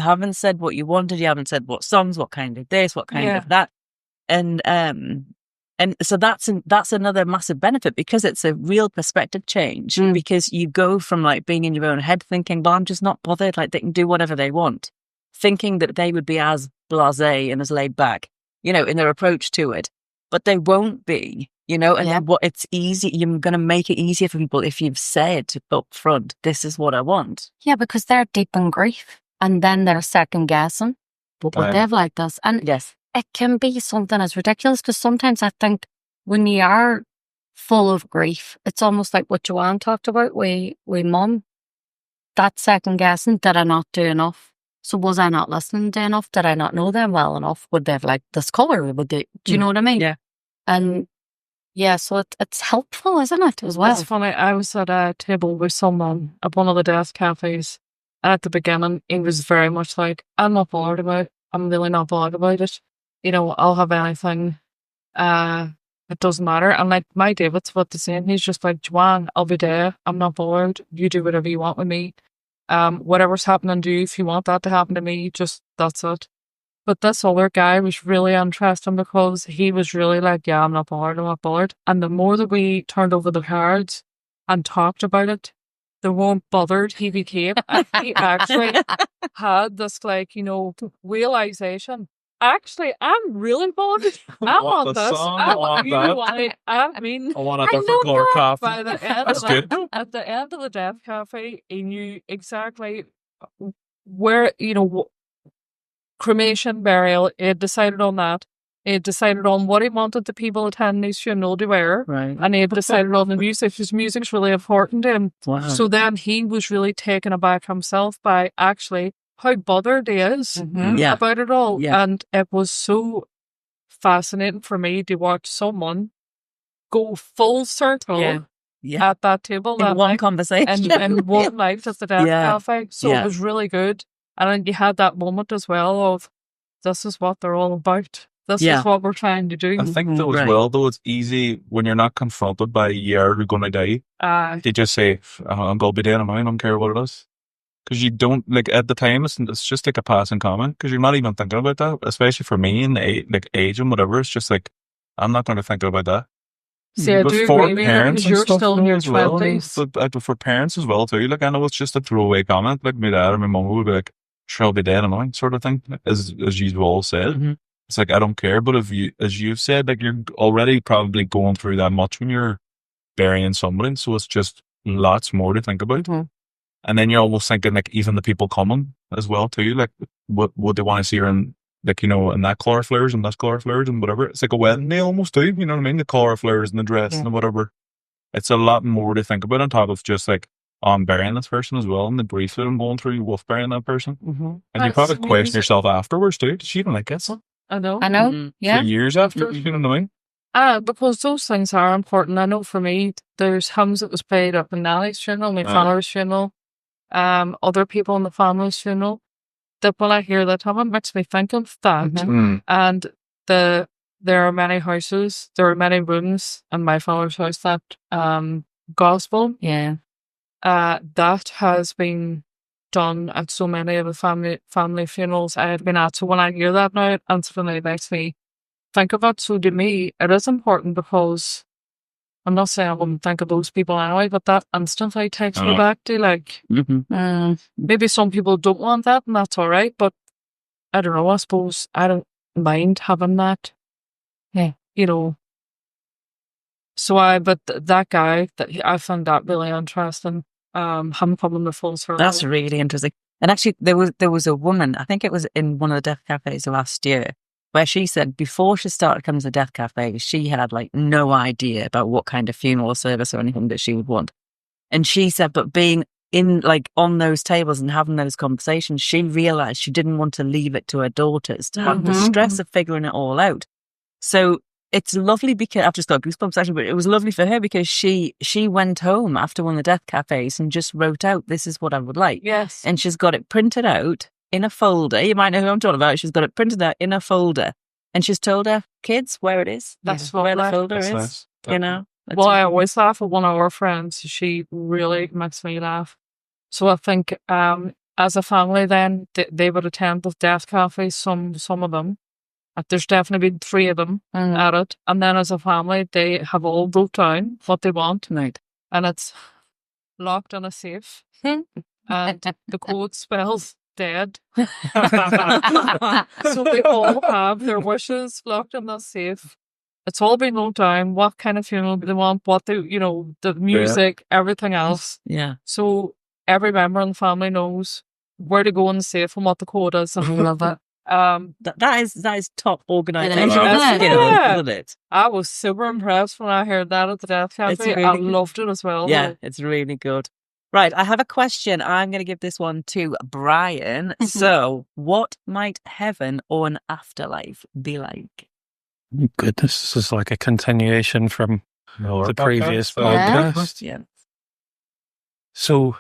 haven't said what you wanted. You haven't said what songs, what kind of this, what kind of that. And so that's another massive benefit, because it's a real perspective change, because you go from like being in your own head thinking, well, I'm just not bothered, like they can do whatever they want, thinking that they would be as blasé and as laid back, you know, in their approach to it, but they won't be, you know, and then it's easy, you're going to make it easier for people if you've said up front, this is what I want. Yeah, because they're deep in grief and then they're second guessing, but what they've like this. And it can be something as ridiculous, because sometimes I think when you are full of grief, it's almost like what Joanne talked about with Mum. That second guessing, did I not do enough? So was I not listening to enough? Did I not know them well enough? Would they have liked this colour? Would they, do you know what I mean? Yeah. And yeah, so it's helpful, isn't it, as well? It's funny, I was at a table with someone at one of the death cafes, and at the beginning, he was very much like, I'm not bothered about it. I'm really not bothered about it. You know, I'll have anything. It doesn't matter. And like my David's what the same. He's just like, Joanne, I'll be there. I'm not bothered. You do whatever you want with me. Whatever's happening to you, if you want that to happen to me, just that's it. But this other guy was really interesting because he was really like, yeah, I'm not bothered. And the more that we turned over the cards and talked about it, the more bothered he became. And he actually had this, like, you know, realization. Actually, I'm really bothered. I want the this. song, I want that. I mean, I want a different colour coffee. by the end That's of good. at the end of the death cafe, he knew exactly where, you know, cremation, burial. He had decided on that. He had decided on what he wanted the people attending his funeral to wear. Right. And he had decided on the music. His music's really important to him. Wow. So then he was really taken aback himself by actually how bothered he is Yeah. about it all. Yeah. And it was so fascinating for me to watch someone go full circle Yeah. at that table In that one night, conversation. and one night at the death Yeah. cafe. So Yeah. it was really good. And then you had that moment as well of, this is what they're all about. This Yeah. is what we're trying to do. I think though as Right. well, though, it's easy when you're not confronted by you're going to die. They just say, I'm going to be dead in mine, I don't care what it is. Because you don't, like, at the time, it's just like a passing comment, because you're not even thinking about that, especially for me and like age and whatever. It's just like, I'm not going to think about that. See, I But do for agree with you parents because and you're stuff still in your as well, 20s. but for parents as well too, like, I know it's just a throwaway comment, like my dad or my mum would be like, sure, I'll be dead in mine, sort of thing, as you've all said. Mm-hmm. It's like, I don't care, but if you, as you've said, like, you're already probably going through that much when you're burying somebody, so it's just lots more to think about. Mm-hmm. And then you're almost thinking, like, even the people coming as well too, like, what they want to see her in, like, you know, in that colour of flowers and this colour of flowers and whatever. It's like a wedding day almost too, you know what I mean? The colour of flowers and the dress and whatever. It's a lot more to think about on top of just like, I'm burying this person as well, and the grief that I'm going through with burying that person. Mm-hmm. And you probably question yourself afterwards too. Did she even like it? I know. I know. Mm-hmm. Yeah. For years after, you know what I mean? Because those things are important. I know for me, there's hymns that was played up in Nally's funeral, my father's funeral, other people in the family's funeral, that when I hear that hymn, it makes me think of that. Mm. And there are many houses, there are many rooms in my father's house that gospel Yeah. that has been done at so many of the family funerals I have been at. So when I hear that now, it instantly makes me think of it. So to me, it is important because I'm not saying I wouldn't think of those people anyway, but that instantly takes me back to, like, Mm-hmm. maybe some people don't want that, and that's all right. But I don't know. I suppose I don't mind having that. Yeah. You know. So that guy, I found that really interesting. Him coming the full circle. That's really interesting. And actually, there was a woman, I think it was in one of the death cafes last year, where she said before she started coming to the death cafe, she had like no idea about what kind of funeral service or anything that she would want. And she said, but being in, like, on those tables and having those conversations, she realized she didn't want to leave it to her daughters to have the stress of figuring it all out. So it's lovely because I've just got goosebumps actually, but it was lovely for her because she went home after one of the death cafes and just wrote out, this is what I would like. Yes. And she's got it printed out in a folder. You might know who I'm talking about. She's got it printed out in a folder, and she's told her kids where it is. That's where the lovely. folder That's is. nice. You know. That's Well, I always laugh at one of our friends. She really makes me laugh. So I think as a family then, they would attend the death cafes, some of them. There's definitely been 3 of them at it. And then as a family, they have all wrote down what they want. right. And it's locked in a safe. And the code spells dead. So they all have their wishes locked in the safe. It's all been wrote down, what kind of funeral they want, what they, you know, the music, everything else. Yeah. So every member in the family knows where to go in the safe and what the code is. And I love it. That is top organisation, Isn't it? isn't it? I was super impressed when I heard that at the death cafe. really I good. loved it as well. Yeah, it's really good. Right, I have a question. I'm going to give this one to Brian. So, what might heaven or an afterlife be like? Goodness, this is like a continuation from the previous podcast. Yeah. So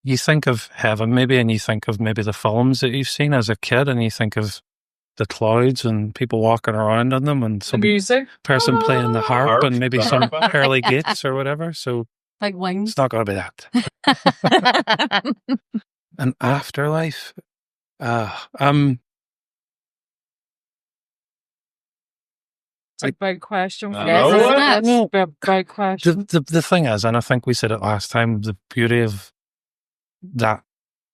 you think of heaven maybe, and you think of maybe the films that you've seen as a kid, and you think of the clouds and people walking around on them, and The some music. person playing the harp, and maybe the some harp. pearly gates or whatever. So Like wings. it's not going to be that. An afterlife. It's a big question. I Yes, know. isn't it? It's a big question. The thing is, and I think we said it last time, the beauty of that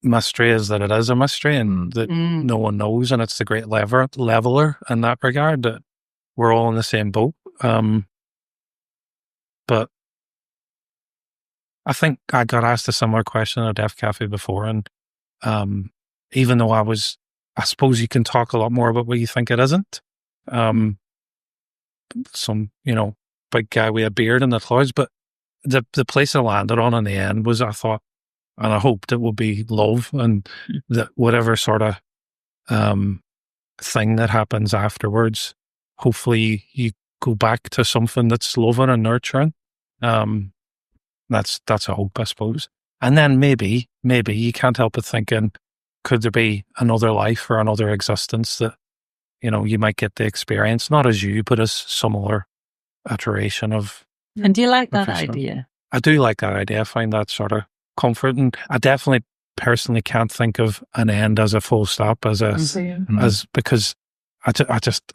mystery is that it is a mystery and that no one knows, and it's the great leveler in that regard, that we're all in the same boat. But I think I got asked a similar question at a Deaf Cafe before, and even though I suppose you can talk a lot more about what you think it isn't. Some, big guy with a beard in the clouds, but the place I landed on in the end was, I thought, and I hoped it would be love, and that whatever sort of thing that happens afterwards, hopefully you go back to something that's loving and nurturing. That's a hope, I suppose. And then maybe you can't help but thinking, could there be another life or another existence that you might get the experience, not as you, but as similar iteration of. And do you like that Interesting. idea? I do like that idea. I find that sort of comforting. I definitely personally can't think of an end as a full stop, because I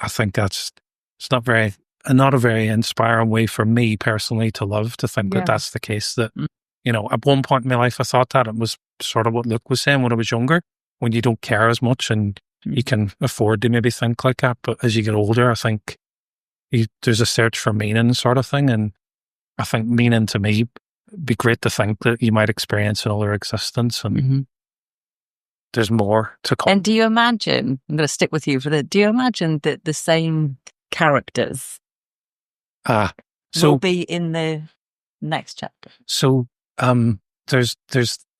think it's not a very inspiring way for me personally to live, to think that that's the case. That, at one point in my life, I thought that it was sort of what Luke was saying when I was younger, when you don't care as much and you can afford to maybe think like that. But as you get older, I think there's a search for meaning sort of thing. And I think meaning to me, be great to think that you might experience another existence, and there's more to come. And do you imagine, I'm going to stick with you for that, do you imagine that the same characters will be in the next chapter? So there's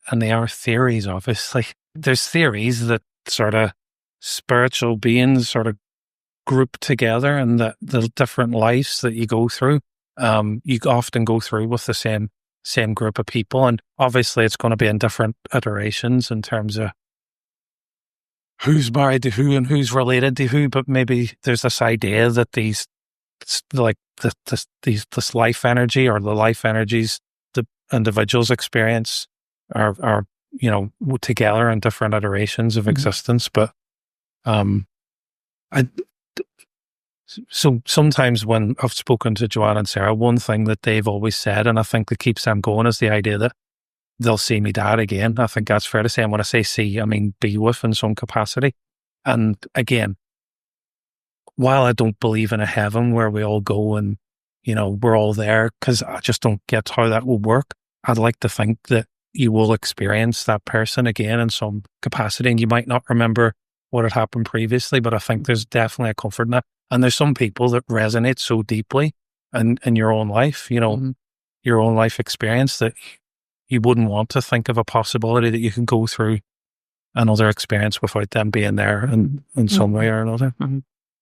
and they are theories, obviously. There's theories that sort of spiritual beings sort of group together, and the different lives that you go through, you often go through with the same group of people, and obviously it's going to be in different iterations in terms of who's married to who and who's related to who. But maybe there's this idea that this life energy, or the life energies the individuals experience, are together in different iterations of existence. But so sometimes when I've spoken to Joanne and Sarah, one thing that they've always said, and I think that keeps them going, is the idea that they'll see me dad again. I think that's fair to say. And when I say see, I mean be with in some capacity. And again, while I don't believe in a heaven where we all go and, we're all there, because I just don't get how that will work, I'd like to think that you will experience that person again in some capacity, and you might not remember what had happened previously, but I think there's definitely a comfort in that. And there's some people that resonate so deeply in your own life, your own life experience, that you wouldn't want to think of a possibility that you can go through another experience without them being there in some way or another.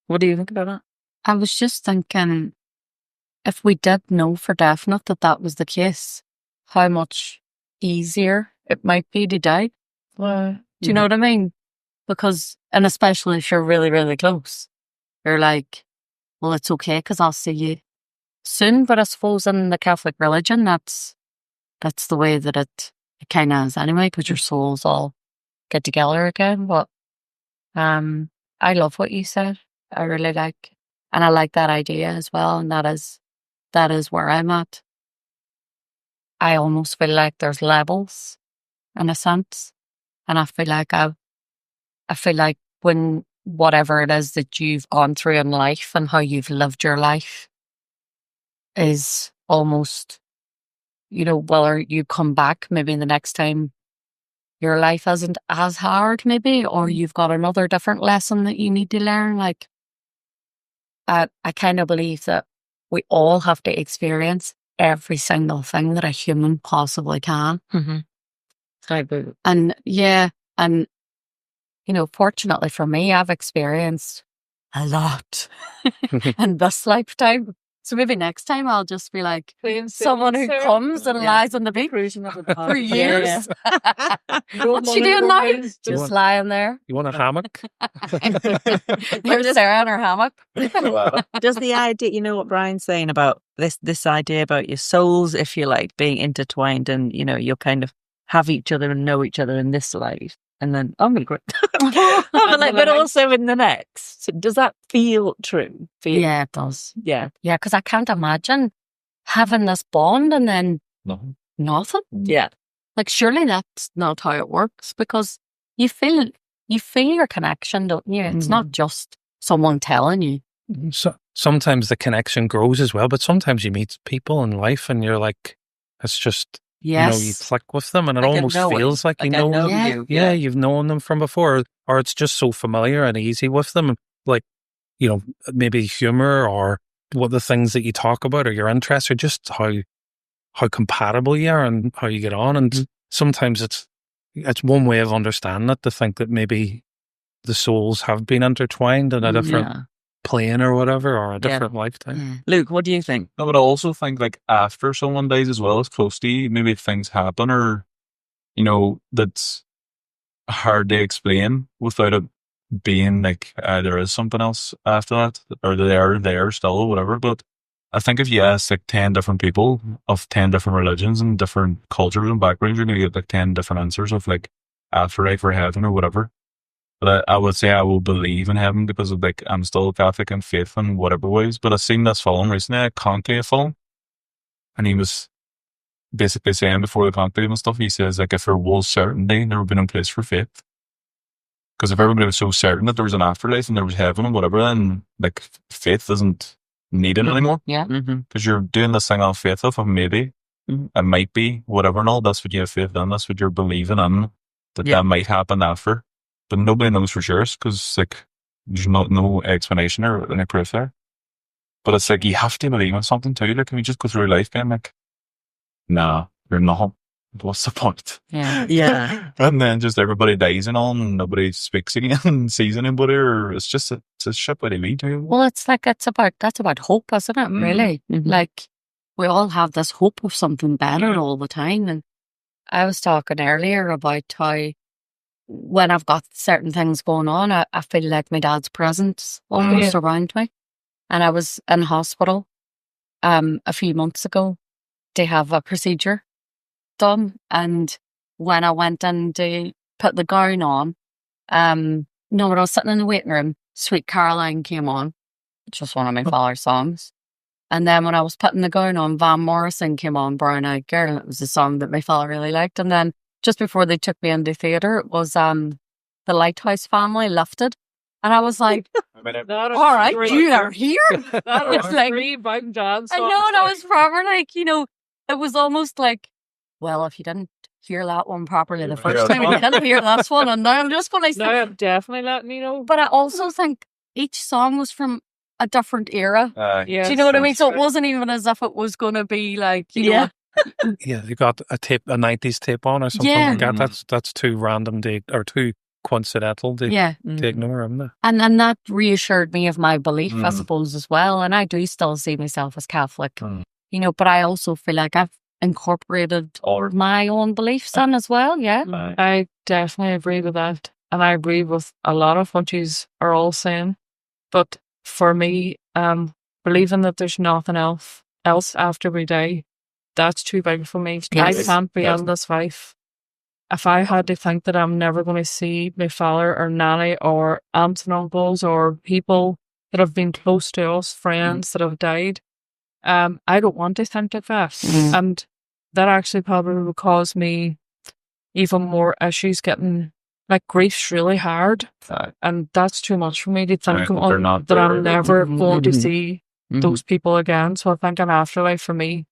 What do you think about that? I was just thinking, if we did know for definite that was the case, how much easier it might be to die. Do you know what I mean? Because, and especially if you're really, really close, you're like, well, it's okay because I'll see you soon. But I suppose in the Catholic religion, that's the way that it kind of is anyway, because your souls all get together again. But I love what you said. I really like, and I like that idea as well. And that is where I'm at. I almost feel like there's levels in a sense. And I feel like when whatever it is that you've gone through in life and how you've lived your life is almost, whether you come back maybe the next time your life isn't as hard maybe, or you've got another different lesson that you need to learn. Like, I kind of believe that we all have to experience every single thing that a human possibly can. Mm-hmm. And yeah, and fortunately for me, I've experienced a lot in this lifetime. So maybe next time I'll just be like someone who comes and lies on the beach for years. What's she doing now? Just lying there. You want a hammock? There's Sarah in her hammock. Does the idea, you know what Brian's saying about this idea about your souls, if you like, being intertwined, and you'll kind of have each other and know each other in this life, and then I'm gonna quit. But also in the next. Does that feel true? Yeah, it does. Yeah. Yeah, because I can't imagine having this bond and then nothing. Yeah. Like, surely that's not how it works, because you feel your connection, don't you? It's not just someone telling you. So sometimes the connection grows as well, but sometimes you meet people in life and you're like, it's just, you click with them, and it almost feels like you know them. You. Yeah, you've known them from before, or it's just so familiar and easy with them. Like, maybe humor or what the things that you talk about or your interests, or just how compatible you are and how you get on. And sometimes it's one way of understanding it, to think that maybe the souls have been intertwined in a different plane or whatever, or a different lifetime. Yeah. Luke, what do you think? I would also think, like, after someone dies as well, as close to you, maybe things happen, or that's hard to explain without it being like there is something else after that, or they're there still, or whatever. But I think if you ask like 10 different people of 10 different religions and different cultures and backgrounds, you're going to get like 10 different answers of like afterlife or heaven or whatever. But I would say I will believe in heaven because of like I'm still Catholic and faith in whatever ways. But I seen this film recently, a conclave film, and he was basically saying before the conclave and stuff, he says like if there was certainty, there would be no place for faith. Because if everybody was so certain that there was an afterlife and there was heaven and whatever, then like faith isn't needed anymore. Yeah. Because you're doing this thing off faith of maybe, it might be, whatever and all. That's what you have faith in. That's what you're believing in, that might happen after. But nobody knows for sure, because like there's no explanation or any proof there. But it's like you have to believe in something too. Like, can we just go through life being like, nah, you're not. What's the point? Yeah. Yeah. And then just everybody dies and all, and nobody speaks again and sees anybody, or it's just it's a shit way to be too. Well, it's like that's about hope, isn't it? Really, like we all have this hope of something better all the time. And I was talking earlier about how when I've got certain things going on, I feel like my dad's presence almost around me. And I was in hospital a few months ago to have a procedure done, and when I went in to put the gown on, when I was sitting in the waiting room, Sweet Caroline came on, which was one of my father's songs. And then when I was putting the gown on, Van Morrison came on, Brown Eyed Girl, and it was a song that my father really liked. And then just before they took me into theatre, it was the Lighthouse Family, Lifted. And I was like, all right, you are here. That was like I know, and I was proper like, it was almost like, well, if you didn't hear that one properly the first time, you didn't hear this one, and now I'm just going to say. Now I'm definitely letting you know. But I also think each song was from a different era. Do you know what I mean? So it wasn't even as if it was going to be like, you know. Yeah, you got a 90s tape on or something like that. That's too random or too coincidental to ignore, isn't it? And that reassured me of my belief, I suppose, as well. And I do still see myself as Catholic, but I also feel like I've incorporated my own beliefs in as well. I definitely agree with that, and I agree with a lot of what you are all saying. But for me, believing that there's nothing else after we die, that's too big for me. I can't be in this life. If I had to think that I'm never going to see my father or nanny or aunts and uncles or people that have been close to us, friends that have died, I don't want to think like that. And that actually probably would cause me even more issues, getting like grief's really hard. And that's too much for me to think that I'm never going to see those people again. So I think an afterlife for me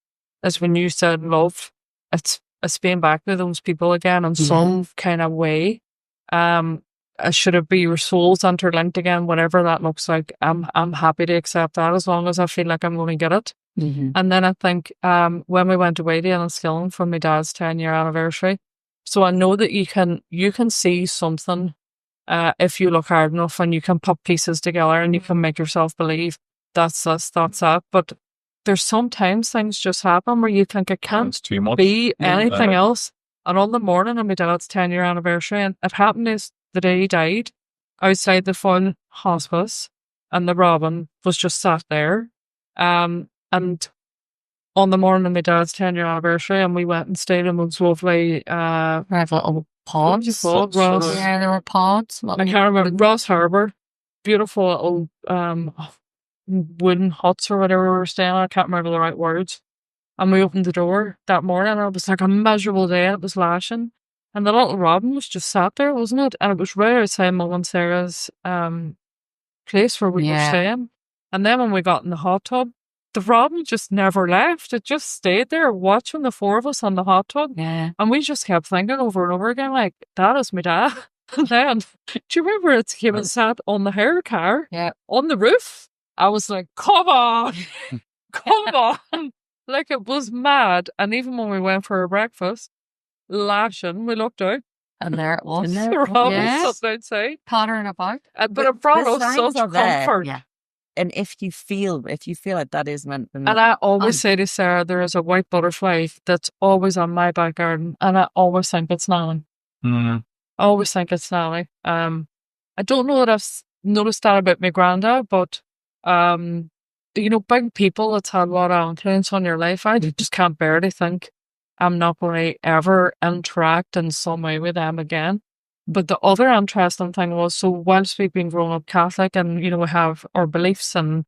is when you said love, it's being back with those people again in some kind of way. should it be your souls interlinked again, whatever that looks like, I'm happy to accept that as long as I feel like I'm going to get it. Mm-hmm. And then I think when we went away to Enniskillen for my dad's 10-year anniversary, so I know that you can see something if you look hard enough, and you can put pieces together and you can make yourself believe that's this, that's that. But there's sometimes things just happen where you think it can't It's too much. be anything else. And on the morning of my dad's 10-year anniversary, and it happened is the day he died, outside the full hospice, and the robin was just sat there. And on the morning of my dad's 10-year anniversary, and we went and stayed in those lovely We have little pods. beautiful Ross. Yeah, there were pods. I can't remember, Ross Harbour, beautiful little wooden huts or whatever we were staying in. I can't remember the right words. And we opened the door that morning, and it was like a miserable day. It was lashing, and the little robin was just sat there, wasn't it? And it was right outside Mum and Sarah's place where we were Yeah. staying. And then when we got in the hot tub, the robin just never left. It just stayed there watching the four of us on the hot tub. Yeah. And we just kept thinking over and over again, like, that is my dad. And then, do you remember it came and sat on the hair car Yeah. on the roof? I was like, come on, come on. Like, it was mad. And even when we went for our breakfast, lashing, we looked out, And there it was. And there the it was. robin Yes. sat outside. Pattering about. But it brought the us signs such are there. comfort. Yeah. And if you feel like that is meant for me, And I always say to Sarah, there is a white butterfly that's always on my back garden, and I always think it's Nally. Mm. I always think it's Nally. I don't know that I've noticed that about my granddad, but big people that's had a lot of influence on your life, I just can't bear to think I'm not going to ever interact in some way with them again. But the other interesting thing was, so whilst we've been growing up Catholic and, we have our beliefs, and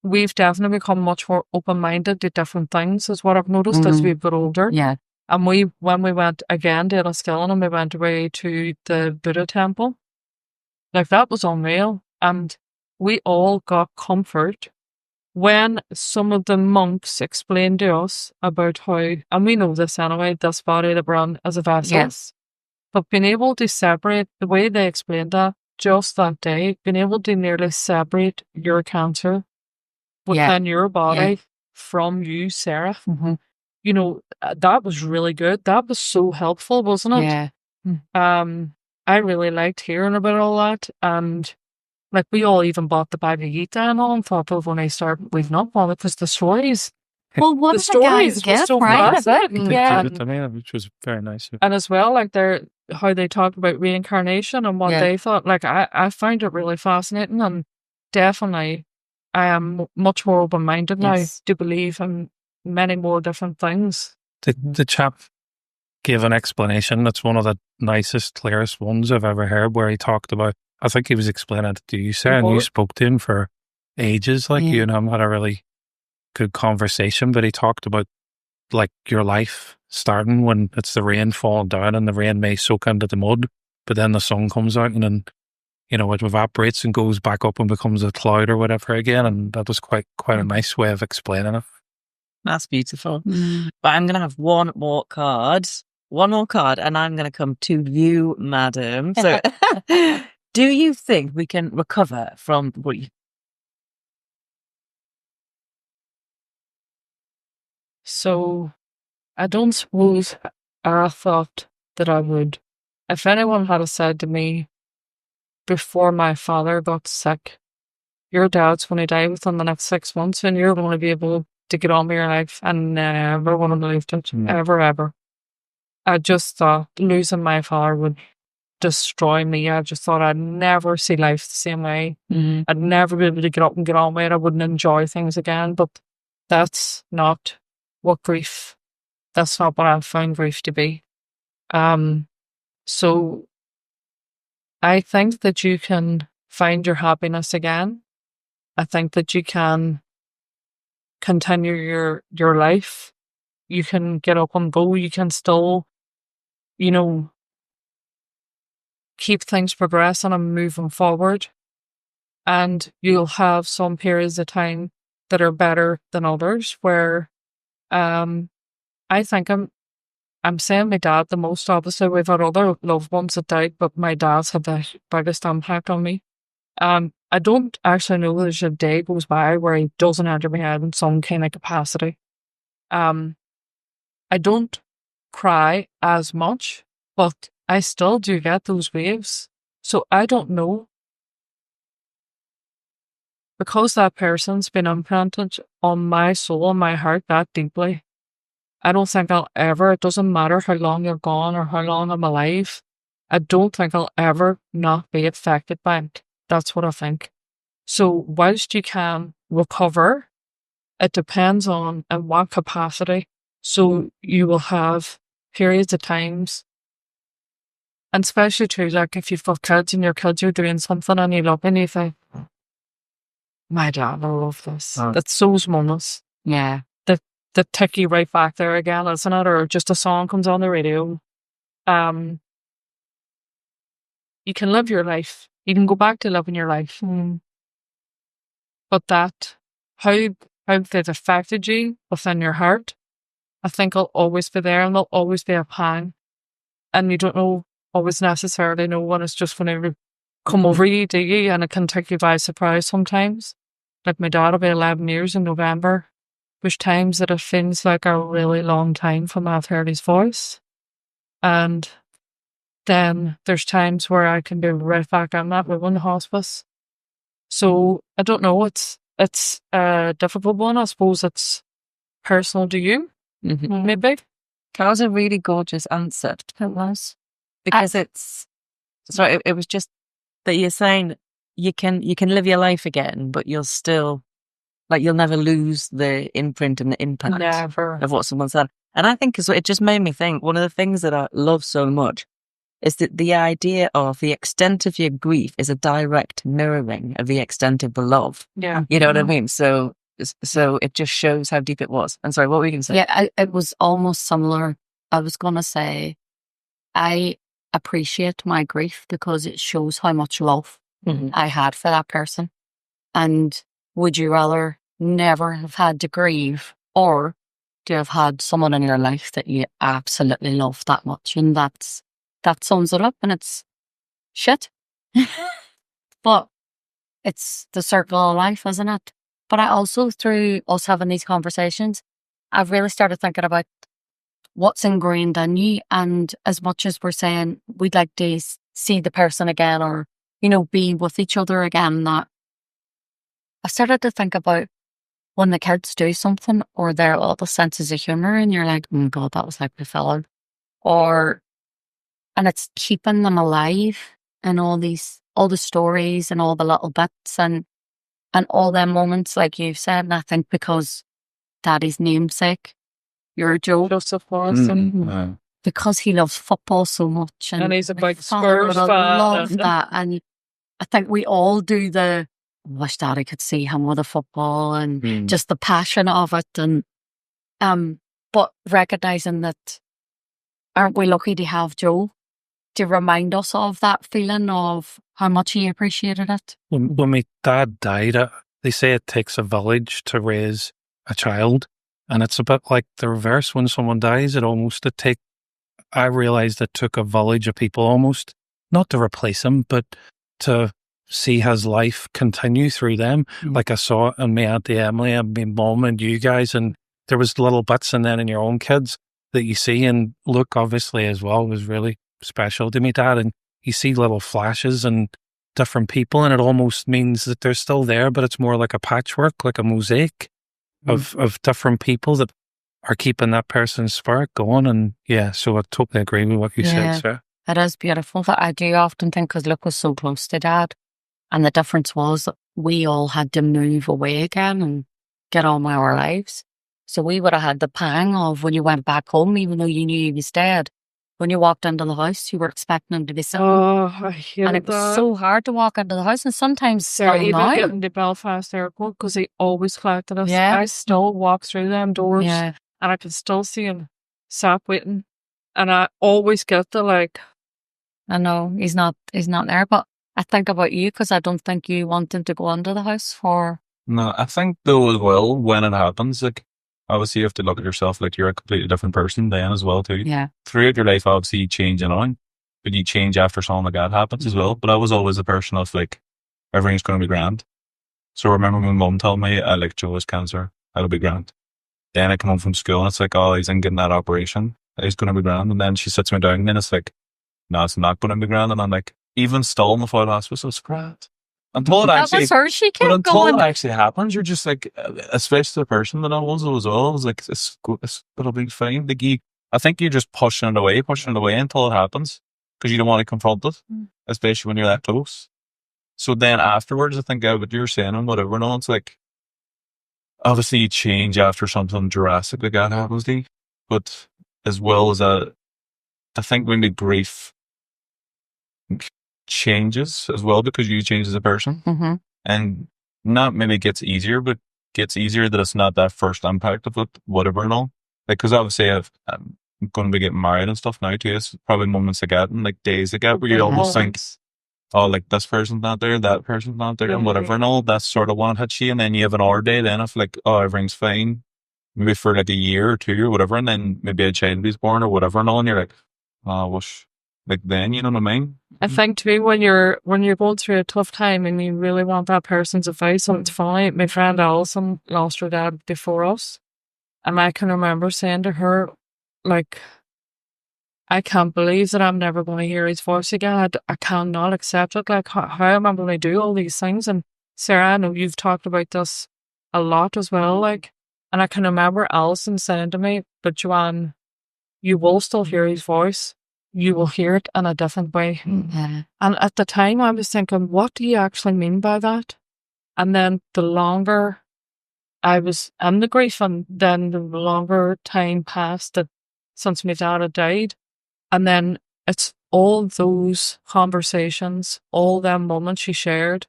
we've definitely become much more open-minded to different things, is what I've noticed as we've got older. Yeah. And when we went again to Enniskillen and we went away to the Buddha temple, like, that was unreal. And we all got comfort when some of the monks explained to us about how, and we know this anyway, this body that we're on as a vessel. Yes. But being able to separate, the way they explained that just that day, being able to nearly separate your cancer within your body from you, Sarah, Mm-hmm. That was really good. That was so helpful, wasn't it? Yeah. I really liked hearing about all that. And like, we all even bought the Bhagavad Gita and all, and thought, well, when I start reading up on it, because the stories, Well, what the did the guys stories were get so right? fascinating. Yeah. Did it to me, which was very nice. And as well, like, how they talked about reincarnation and what Yeah. they thought. Like, I find it really fascinating, and definitely I am much more open-minded now Yes. to believe in many more different things. The chap gave an explanation that's one of the nicest, clearest ones I've ever heard, where he talked about, I think he was explaining it to you, Sarah, and you spoke to him for ages, like, Yeah. you and him had a really good conversation, but he talked about, like, your life starting when it's the rain falling down, and the rain may soak into the mud, but then the sun comes out, and then, it evaporates and goes back up and becomes a cloud or whatever again, and that was quite a nice way of explaining it. that's beautiful. Mm. But I'm going to have one more card, and I'm going to come to you, madam. So, do you think we can recover from grief? So I don't suppose I thought that I would. If anyone had said to me before my father got sick, your dad's going to die within the next 6 months, and you're going to be able to get on with your life, and never would have believed it, ever. I just thought losing my father would destroy me. I just thought I'd never see life the same way. Mm. I'd never be able to get up and get on with it. I wouldn't enjoy things again. But that's not what that's not what I've found grief to be. So I think that you can find your happiness again. I think that you can continue your life. You can get up and go. You can still, keep things progressing and moving forward. And you'll have some periods of time that are better than others, where I think I'm saying my dad the most, obviously. We've had other loved ones that died, but my dad's had the biggest impact on me. I don't actually know there's a day goes by where he doesn't enter my head in some kind of capacity. I don't cry as much, but I still do get those waves. So I don't know. Because that person's been implanted on my soul and my heart that deeply, I don't think I'll ever, it doesn't matter how long you're gone or how long I'm alive, I don't think I'll ever not be affected by it. That's what I think. So whilst you can recover, it depends on in what capacity. So you will have periods of times, and especially too, like if you've got kids and your kids are doing something and you look and you think, my dad, I love this. That's those moments. Yeah. The tick you right back there again, isn't it? Or just a song comes on the radio. You can live your life. You can go back to living your life. But that, how they've affected you within your heart, I think will always be there, and there'll always be a pang. And you don't always necessarily know when it's just going to come over you, do you? And it can take you by surprise sometimes. Like my dad will be 11 years in November. There's times that it feels like a really long time from I've heard his voice. And then there's times where I can be right back on that with one hospice. So I don't know, it's a difficult one. I suppose it's personal to you, maybe. That was a really gorgeous answer. It was. Because it was just that you're saying you can live your life again, but you'll still, like, you'll never lose the imprint and the impact of what someone said. And I think it just made me think, one of the things that I love so much is that the idea of the extent of your grief is a direct mirroring of the extent of the love. Yeah. You know what I mean? So it just shows how deep it was. And sorry, what were you going to say? Yeah, it was almost similar. I was going to say, I appreciate my grief because it shows how much love I had for that person. And would you rather never have had to grieve, or do you have had someone in your life that you absolutely love that much? And that sums it up, and it's shit. But it's the circle of life, isn't it? But I also, through us having these conversations, I've really started thinking about what's ingrained in you. And as much as we're saying we'd like to see the person again, or, be with each other again, that I started to think about when the kids do something, or they're all the senses of humour, and you're like, oh my God, that was like the fella. And it's keeping them alive, and all the stories and all the little bits and all them moments, like you've said. And I think because Daddy's namesake, you're Joe, Joseph Morrison, because he loves football so much, and he's a big father Spurs would fan. love that. And I think we all do the, wish Daddy could see him with a football, and just the passion of it. And but recognising that, aren't we lucky to have Joe to remind us of that feeling of how much he appreciated it? When my dad died, they say it takes a village to raise a child. And it's a bit like the reverse. When someone dies, I realized it took a village of people almost, not to replace him, but to see his life continue through them. Like I saw it in my Auntie Emily and my mum and you guys, and there was little bits and then in your own kids that you see. And Luke, obviously, as well, was really special to me, Dad. And you see little flashes and different people, and it almost means that they're still there, but it's more like a patchwork, like a mosaic of different people that are keeping that person's spirit going. And yeah, so I totally agree with what you said, Sarah. It is beautiful. But I do often think, because Luke was so close to Dad, and the difference was that we all had to move away again and get on with our lives. So we would have had the pang of when you went back home, even though you knew he was dead. When you walked into the house, you were expecting him to be sitting. Oh, I hate and it was so hard to walk into the house. And sometimes even getting to Belfast Airport, because he always collected us. Yeah. I still walk through them doors, Yeah. and I can still see him sat waiting. And I always get the like, I know he's not there, but I think about you, because I don't think you want him to go under the house for. No, I think though as well, when it happens, like, obviously you have to look at yourself like you're a completely different person then as well too. Yeah. Throughout your life, obviously you change on, but you change after something like that happens as well. But I was always a person of like, everything's going to be grand. So I remember my mum told me, like, Joe has cancer, it'll be grand. Then I come home from school and it's like, oh, he's in getting that operation. He's going to be grand. And then she sits me down and then it's like, no, it's not going to be grand. And I'm like, even still in the Floyd Hospital, it's grand. Until it That actually, was her. She but kept until going. it actually happens, you're just like, especially the person that I was as well, I was like, it'll be fine. Like I think you're just pushing it away until it happens because you don't want to confront it, especially when you're that close. So then afterwards, I think what you're saying and whatever, and all, it's like, obviously you change after something drastic like that happens to you, but as well as that, I think when the grief changes as well because you change as a person, and not maybe gets easier, but gets easier that it's not that first impact of it, whatever and all. Like, because obviously I'm going to be getting married and stuff now too. It's probably moments like that and like days like that where you almost think, oh, like this person's not there, that person's not there, and whatever and all. That's sort of one hits you, and then you have an hour day then of like, oh, everything's fine, maybe for like a year or two or whatever, and then maybe a child is born or whatever and all, and you're like, oh, I wish, like then, you know what I mean? I think too, when you're going through a tough time and you really want that person's advice, and it's funny, my friend Alison lost her dad before us, and I can remember saying to her, like, I can't believe that I'm never going to hear his voice again. I cannot accept it. Like, how am I going to do all these things? And Sarah, I know you've talked about this a lot as well. Like, and I can remember Alison saying to me, but Joanne, you will still hear his voice. You will hear it in a different way. And at the time I was thinking, what do you actually mean by that? And then the longer I was in the grief, and then the longer time passed that since my dad had died. And then it's all those conversations, all them moments she shared,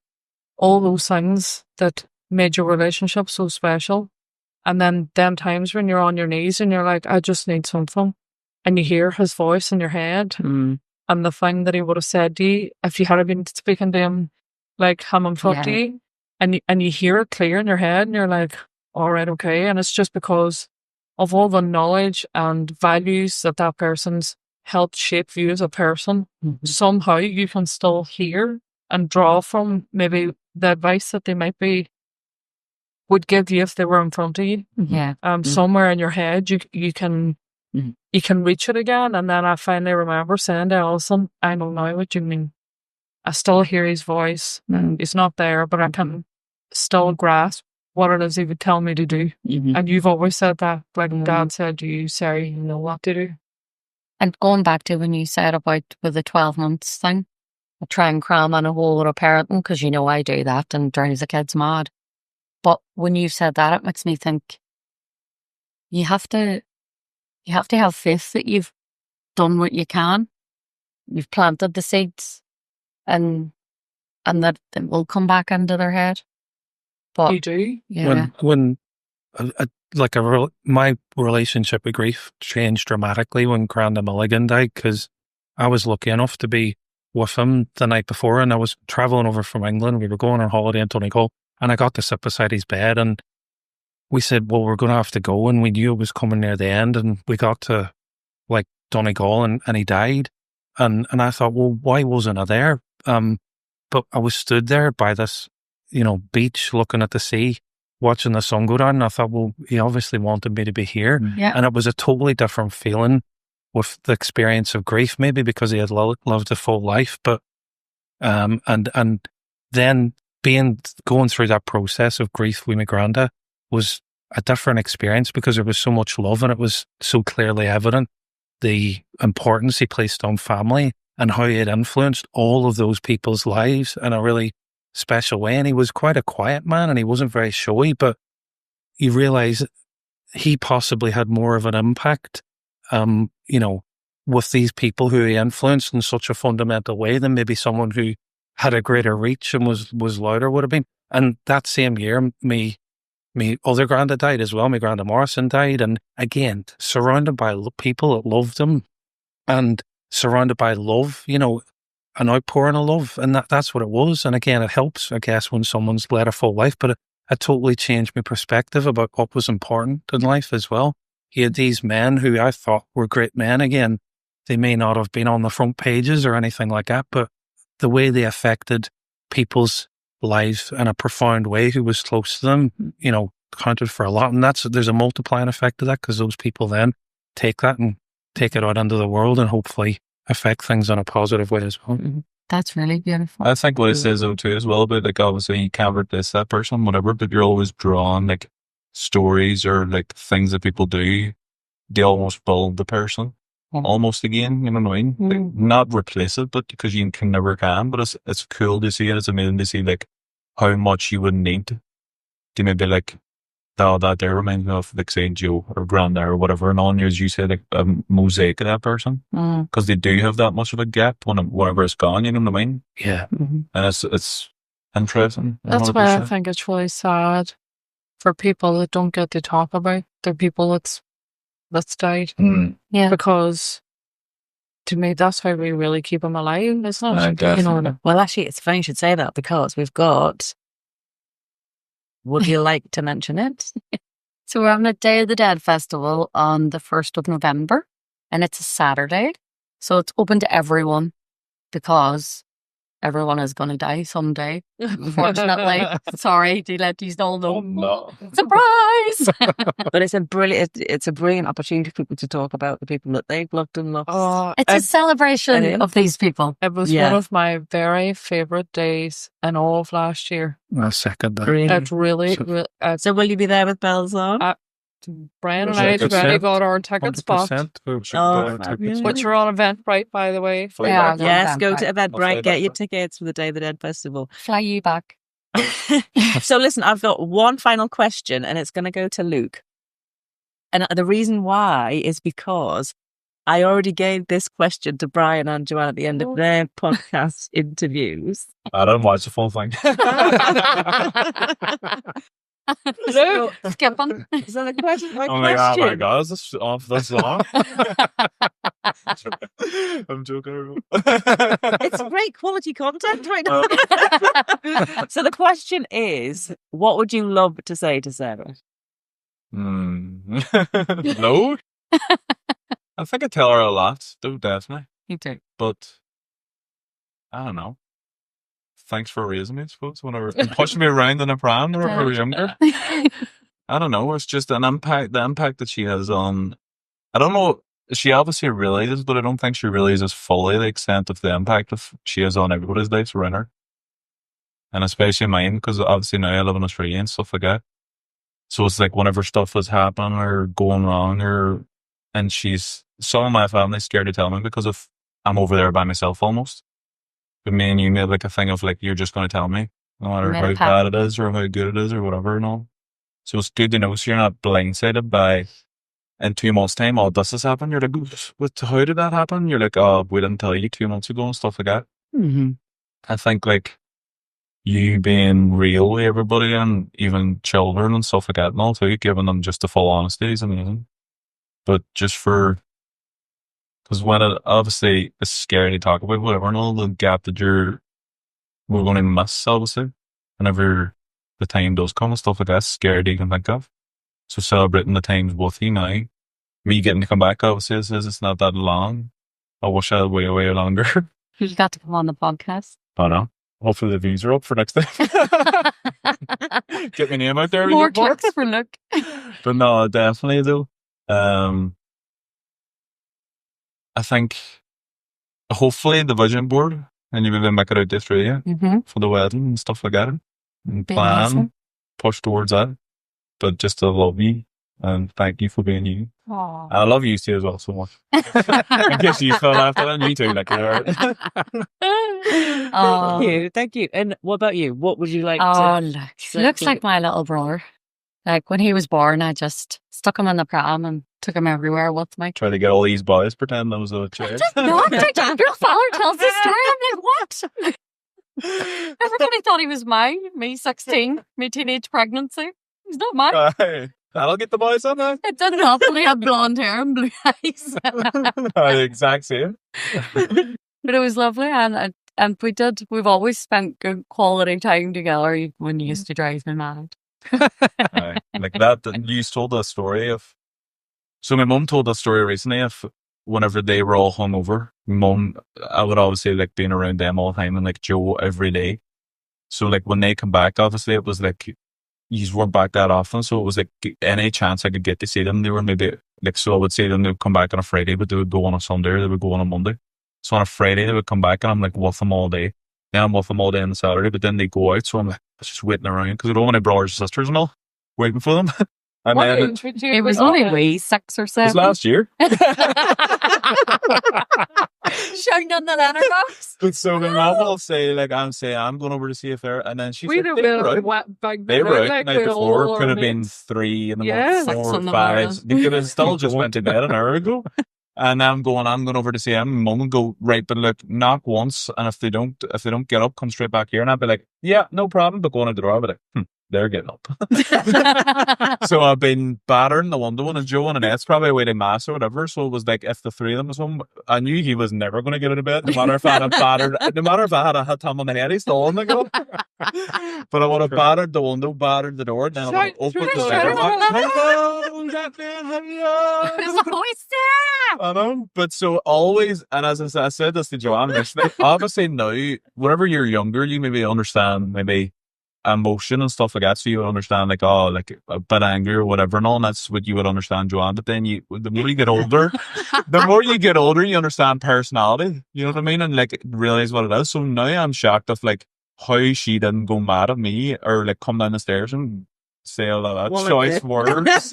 all those things that made your relationship so special. And then them times when you're on your knees and you're like, I just need something. And you hear his voice in your head. And the thing that he would have said to you, if you had been speaking to him like him in front of you, and you hear it clear in your head and you're like, all right, okay. And it's just because of all the knowledge and values that that person's helped shape you as a person. Somehow you can still hear and draw from maybe the advice that they would give you if they were in front of you. Somewhere in your head you can reach it again. And then I finally remember saying to Alison, I don't know what you mean. I still hear his voice. He's not there, but I can still grasp what it is he would tell me to do. And you've always said that, like God said to you, Sarah, you know what to do. And going back to when you said about with the 12 months thing, I try and cram in a whole lot of parenting because you know I do that and drives the kids mad. But when you said that, it makes me think you have to have faith that you've done what you can. You've planted the seeds, and that it will come back into their head. But you do, yeah. When my relationship with grief changed dramatically when Granda Milligan died, because I was lucky enough to be with him the night before, and I was traveling over from England. We were going on holiday in Donegal, and I got to sit beside his bed, and we said, well, we're going to have to go, and we knew it was coming near the end, and we got to like Donegal, and he died, and I thought, well, why wasn't I there? But I was stood there by this, beach, looking at the sea, watching the sun go down, and I thought, well, he obviously wanted me to be here. And it was a totally different feeling with the experience of grief, maybe because he had lived a full life, but and then going through that process of grief with my granda was a different experience because there was so much love, and it was so clearly evident the importance he placed on family and how he had influenced all of those people's lives in a really special way. And he was quite a quiet man, and he wasn't very showy, but you realise he possibly had more of an impact, with these people who he influenced in such a fundamental way than maybe someone who had a greater reach and was louder would have been. And that same year, me other granda died as well. My granda Morrison died, and again, surrounded by people that loved him, and surrounded by love, an outpouring of love, and that's what it was. And again, it helps, I guess, when someone's led a full life, but it totally changed my perspective about what was important in life as well. He had these men who I thought were great men. Again, they may not have been on the front pages or anything like that, but the way they affected people's lives in a profound way who was close to them, you know, counted for a lot. And there's a multiplying effect of that, because those people then take that and take it out into the world and hopefully affect things in a positive way as well. That's really beautiful. I think what it says though too as well about, like, obviously you can't replace that person, whatever, but you're always drawing like stories or like things that people do. They almost build the person almost again, you know what I mean? Like, not replace it, but because you can never can, but it's cool to see, and it's amazing to see like how much you would need to maybe like, oh, that there reminds me of like say Joe or Granda or whatever, and on as you say, like a mosaic of that person, because they do have that much of a gap whenever it's gone, you know what I mean? Yeah. And it's interesting. That's why I 100%. think it's really sad for people that don't get to talk about the people that's died. Yeah. Because to me, that's how we really keep them alive, isn't it? You know, Well, actually, it's funny you should say that, because we've got. Would you like to mention it? So we're having a Day of the Dead festival on the 1st of November, and it's a Saturday. So it's open to everyone, because everyone is going to die someday, unfortunately. Sorry to let you all know. Oh, no. Surprise! But it's a brilliant opportunity for people to talk about the people that they've loved and lost. It's a celebration of these people. It was one of my very favourite days in all of last year. I second that. Really? It really, So will you be there with bells on? Brian and I already got our tickets bought, 100%. which are on Eventbrite, by the way. Yeah, Yes, go to I'll Eventbrite, fly get your back. tickets for the Day of the Dead Festival. Fly you back. So listen, I've got one final question, and it's going to go to Luke. And the reason why is because I already gave this question to Brian and Joanne at the end of their podcast interviews. I don't watch the full thing. So, skip on. So the question, my I'm like, oh my question, god, is this off this long? I'm joking. it's great quality content right now. So the question is, what would you love to say to Sarah? No. I think I tell her a lot, though, definitely. You too. But I don't know. Thanks for raising me, I suppose. Whenever and pushing me around in a pram when I was younger. I don't know. It's just an impact. The impact that she has on. I don't know. She obviously realizes, but I don't think she realizes fully the extent of the impact she has on everybody's lives around her, and especially mine, because obviously now I live in Australia and stuff like that. So it's like whenever stuff is happening or going wrong, and some of my family's scared to tell me because of I'm over there by myself almost. But me and you made like a thing of like, you're just going to tell me, no matter how bad it is or how good it is or whatever and all. So it's good to know, so you're not blindsided by, in 2 months' time, oh, this has happened. You're like, how did that happen? You're like, oh, we didn't tell you 2 months ago and stuff like that. Mm-hmm. I think like you being real with everybody and even children and stuff like that and all too, giving them just the full honesty is amazing. But just because when it obviously is scary to talk about whatever and all the gap that we're going to miss, obviously, whenever the time does come and stuff like that, scary to even think of. So celebrating the times with you now, me getting to come back, obviously, it's not that long. I wish I had way longer. You got to come on the podcast. I know. Hopefully the views are up for next time. Get my name out there. More clicks for Luke. But no, definitely though. I think hopefully the vision board and you maybe make it out to Australia for the wedding and stuff like that. And plan, awesome. push towards that. But just to love you and thank you for being you. Aww. I love you too as well so much. In case you fell after that, me too. Like, Thank you. And what about you? What would you like to... to... Looks like my little brother. Like when he was born, I just stuck him in the pram and took him everywhere with me. Try to get all these boys pretend that was a child. Not your father tells the story. I'm like, what? Everybody thought he was mine. Me, 16, me teenage pregnancy. He's not mine. That'll get the boys on that. It didn't help that he had blonde hair and blue eyes. The exact same. But it was lovely, and we've always spent good quality time together when you used to drive me mad. Like that. You told a story of. So my mum told a story recently of whenever they were all hungover. Mum, I would always say like being around them all the time and like Joe every day. So like when they come back, obviously it was like you weren't back that often. So it was like any chance I could get to see them, they were maybe like, so I would say them, they would come back on a Friday, but they would go on a Sunday or they would go on a Monday. So on a Friday, they would come back and I'm like with them all day. Then I'm with them all day on the Saturday, but then they go out. So I'm like, just waiting around because I don't want any brothers and sisters and all waiting for them. And What then age would you It was only wee 6 or it 7. was last year. Shouting on the letterbox. But so my mom will say, like, I'm going over to see if they're, and then she's we like, don't they were know out. what bag They were out like the night with all before. our Could have been mates. 3 in the Yeah. morning, 6 4 in the 5. morning. They could have still just went to bed an hour ago. And I'm going over to see them. Mum would go, right, but look, knock once, and if they don't get up, come straight back here. And I'd be like, yeah, no problem. But going out the door, I'd be like, they're getting up. So I've been battering the Wonder One and Joe and Annette's probably away to mass or whatever. So it was like if the 3 of them was home, I knew he was never going to get out of bed, no matter if I had Tom on the head, he's still on the go. But I would have battered the window, battered the door, and then I would have opened the letterbox. Hello, There's a voice there. I know, but so always, and as I said this to Joanne yesterday, obviously now, whenever you're younger, you maybe understand maybe emotion and stuff like that, so you would understand like, oh, like a bit angry or whatever and all, and that's what you would understand, Joanne. But then the more you get older, you understand personality, you know what I mean, and like realize what it is. So now I'm shocked of like how she didn't go mad at me or like come down the stairs and say all of that choice words.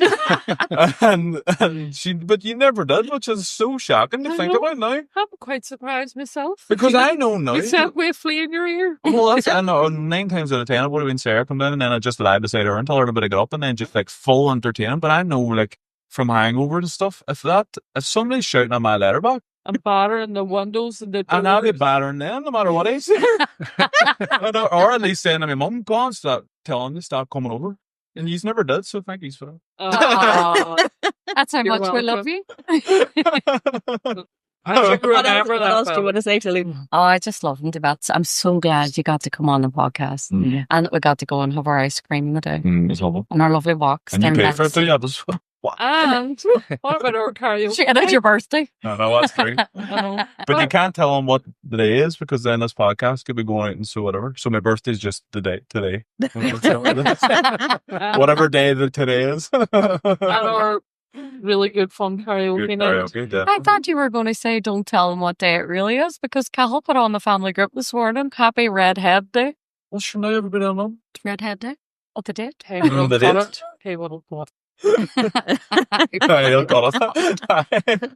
But you never did, which is so shocking to think about now. I'm quite surprised myself. Because I know now. You said we flea in your ear. Well, I know 9 times out of 10 it would have been Sarah come down and then I just lied beside her and tell her to get up and then just like full entertaining. But I know like from hangover and stuff, if somebody's shouting at my letterbox, I'm battering the windows and the doors. and I'll be battering them no matter what I say. Or at least saying to my mum, go on, stop telling me, stop coming over. And you never did, so thank you for that. That's how You're much we love welcome. you. What else do you want to say to Luke? Oh, I just love him to bits. I'm so glad you got to come on the podcast and that we got to go and have our ice cream the day It's awful. and our lovely walks. And you down paid for it Lex. too, yeah. That's And what about our karaoke? She had your birthday. No, that's true. But you can't tell them what the day is because then this podcast could be going out and so whatever. So my birthday's just today. Whatever day that today is. And our really good fun karaoke Good night. karaoke, yeah. I thought you were going to say don't tell them what day it really is because Cahill put on the family group this morning. Happy Redhead Day. Well, sure, now everybody will know. It's Redhead Day. Of the date. Hey, Mm, the got date. it. Hey, what'll got I'll call it.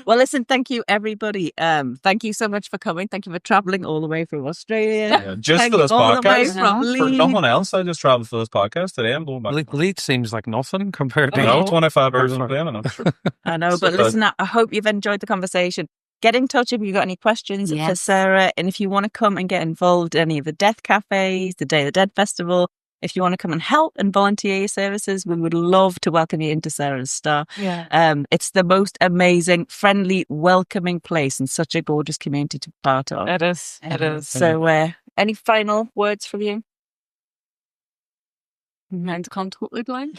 Well, listen, thank you, everybody. Thank you so much for coming. Thank you for traveling all the way from Australia. Yeah, just Thank for this you all the way podcast. from For Leeds. nothing else, I just traveled for this podcast today. I'm going back. Leeds seems like nothing compared to No, 25 hours on a plane. I'm sure. I know, but listen, I hope you've enjoyed the conversation. Get in touch if you've got any questions for Yes. Sarah. And if you want to come and get involved in any of the Death Cafes, the Day of the Dead Festival, if you want to come and help and volunteer your services, we would love to welcome you into Sarah's Star. Yeah. It's the most amazing, friendly, welcoming place and such a gorgeous community to be part of. It is. It is. So, any final words from you? Mine's gone totally blank.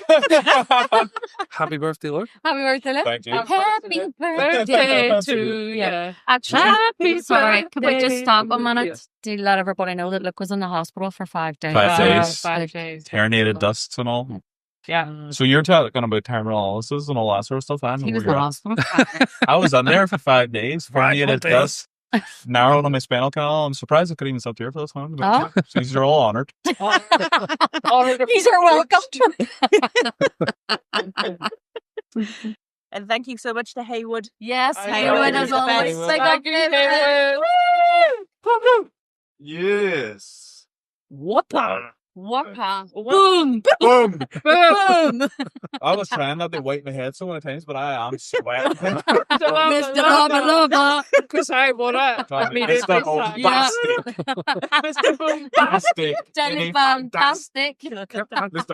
Happy birthday, Lord. Happy birthday, Luke. Thank you. Happy birthday Birthday to to you. you. Actually, Happy sorry, can we just birthday stop a to minute you. to let everybody know that Luke was in the hospital for 5 days. 5 days. 5 days. Herniated discs and all. Yeah. So you're talking about terminal and all that sort of stuff. I know He was where in you're the at. hospital. I was in there for 5 days. Herniated days. discs. Narrowed on my spinal canal. I'm surprised I could even sit here for this long. Oh. So these are all honoured. These are welcome. And thank you so much to Haywood. Yes, I Haywood know. as always. Haywood. Big up, Thank you, Haywood. Haywood. Yes. What the? Waka. Boom. Boom. Boom. I was trying not to wipe my head so many times, but I am sweating. Mr. Lava Lava. Because I want to. Mr. Bombastic. Mr. Bombastic. Fantastic. Jenny Fantastic. Mr.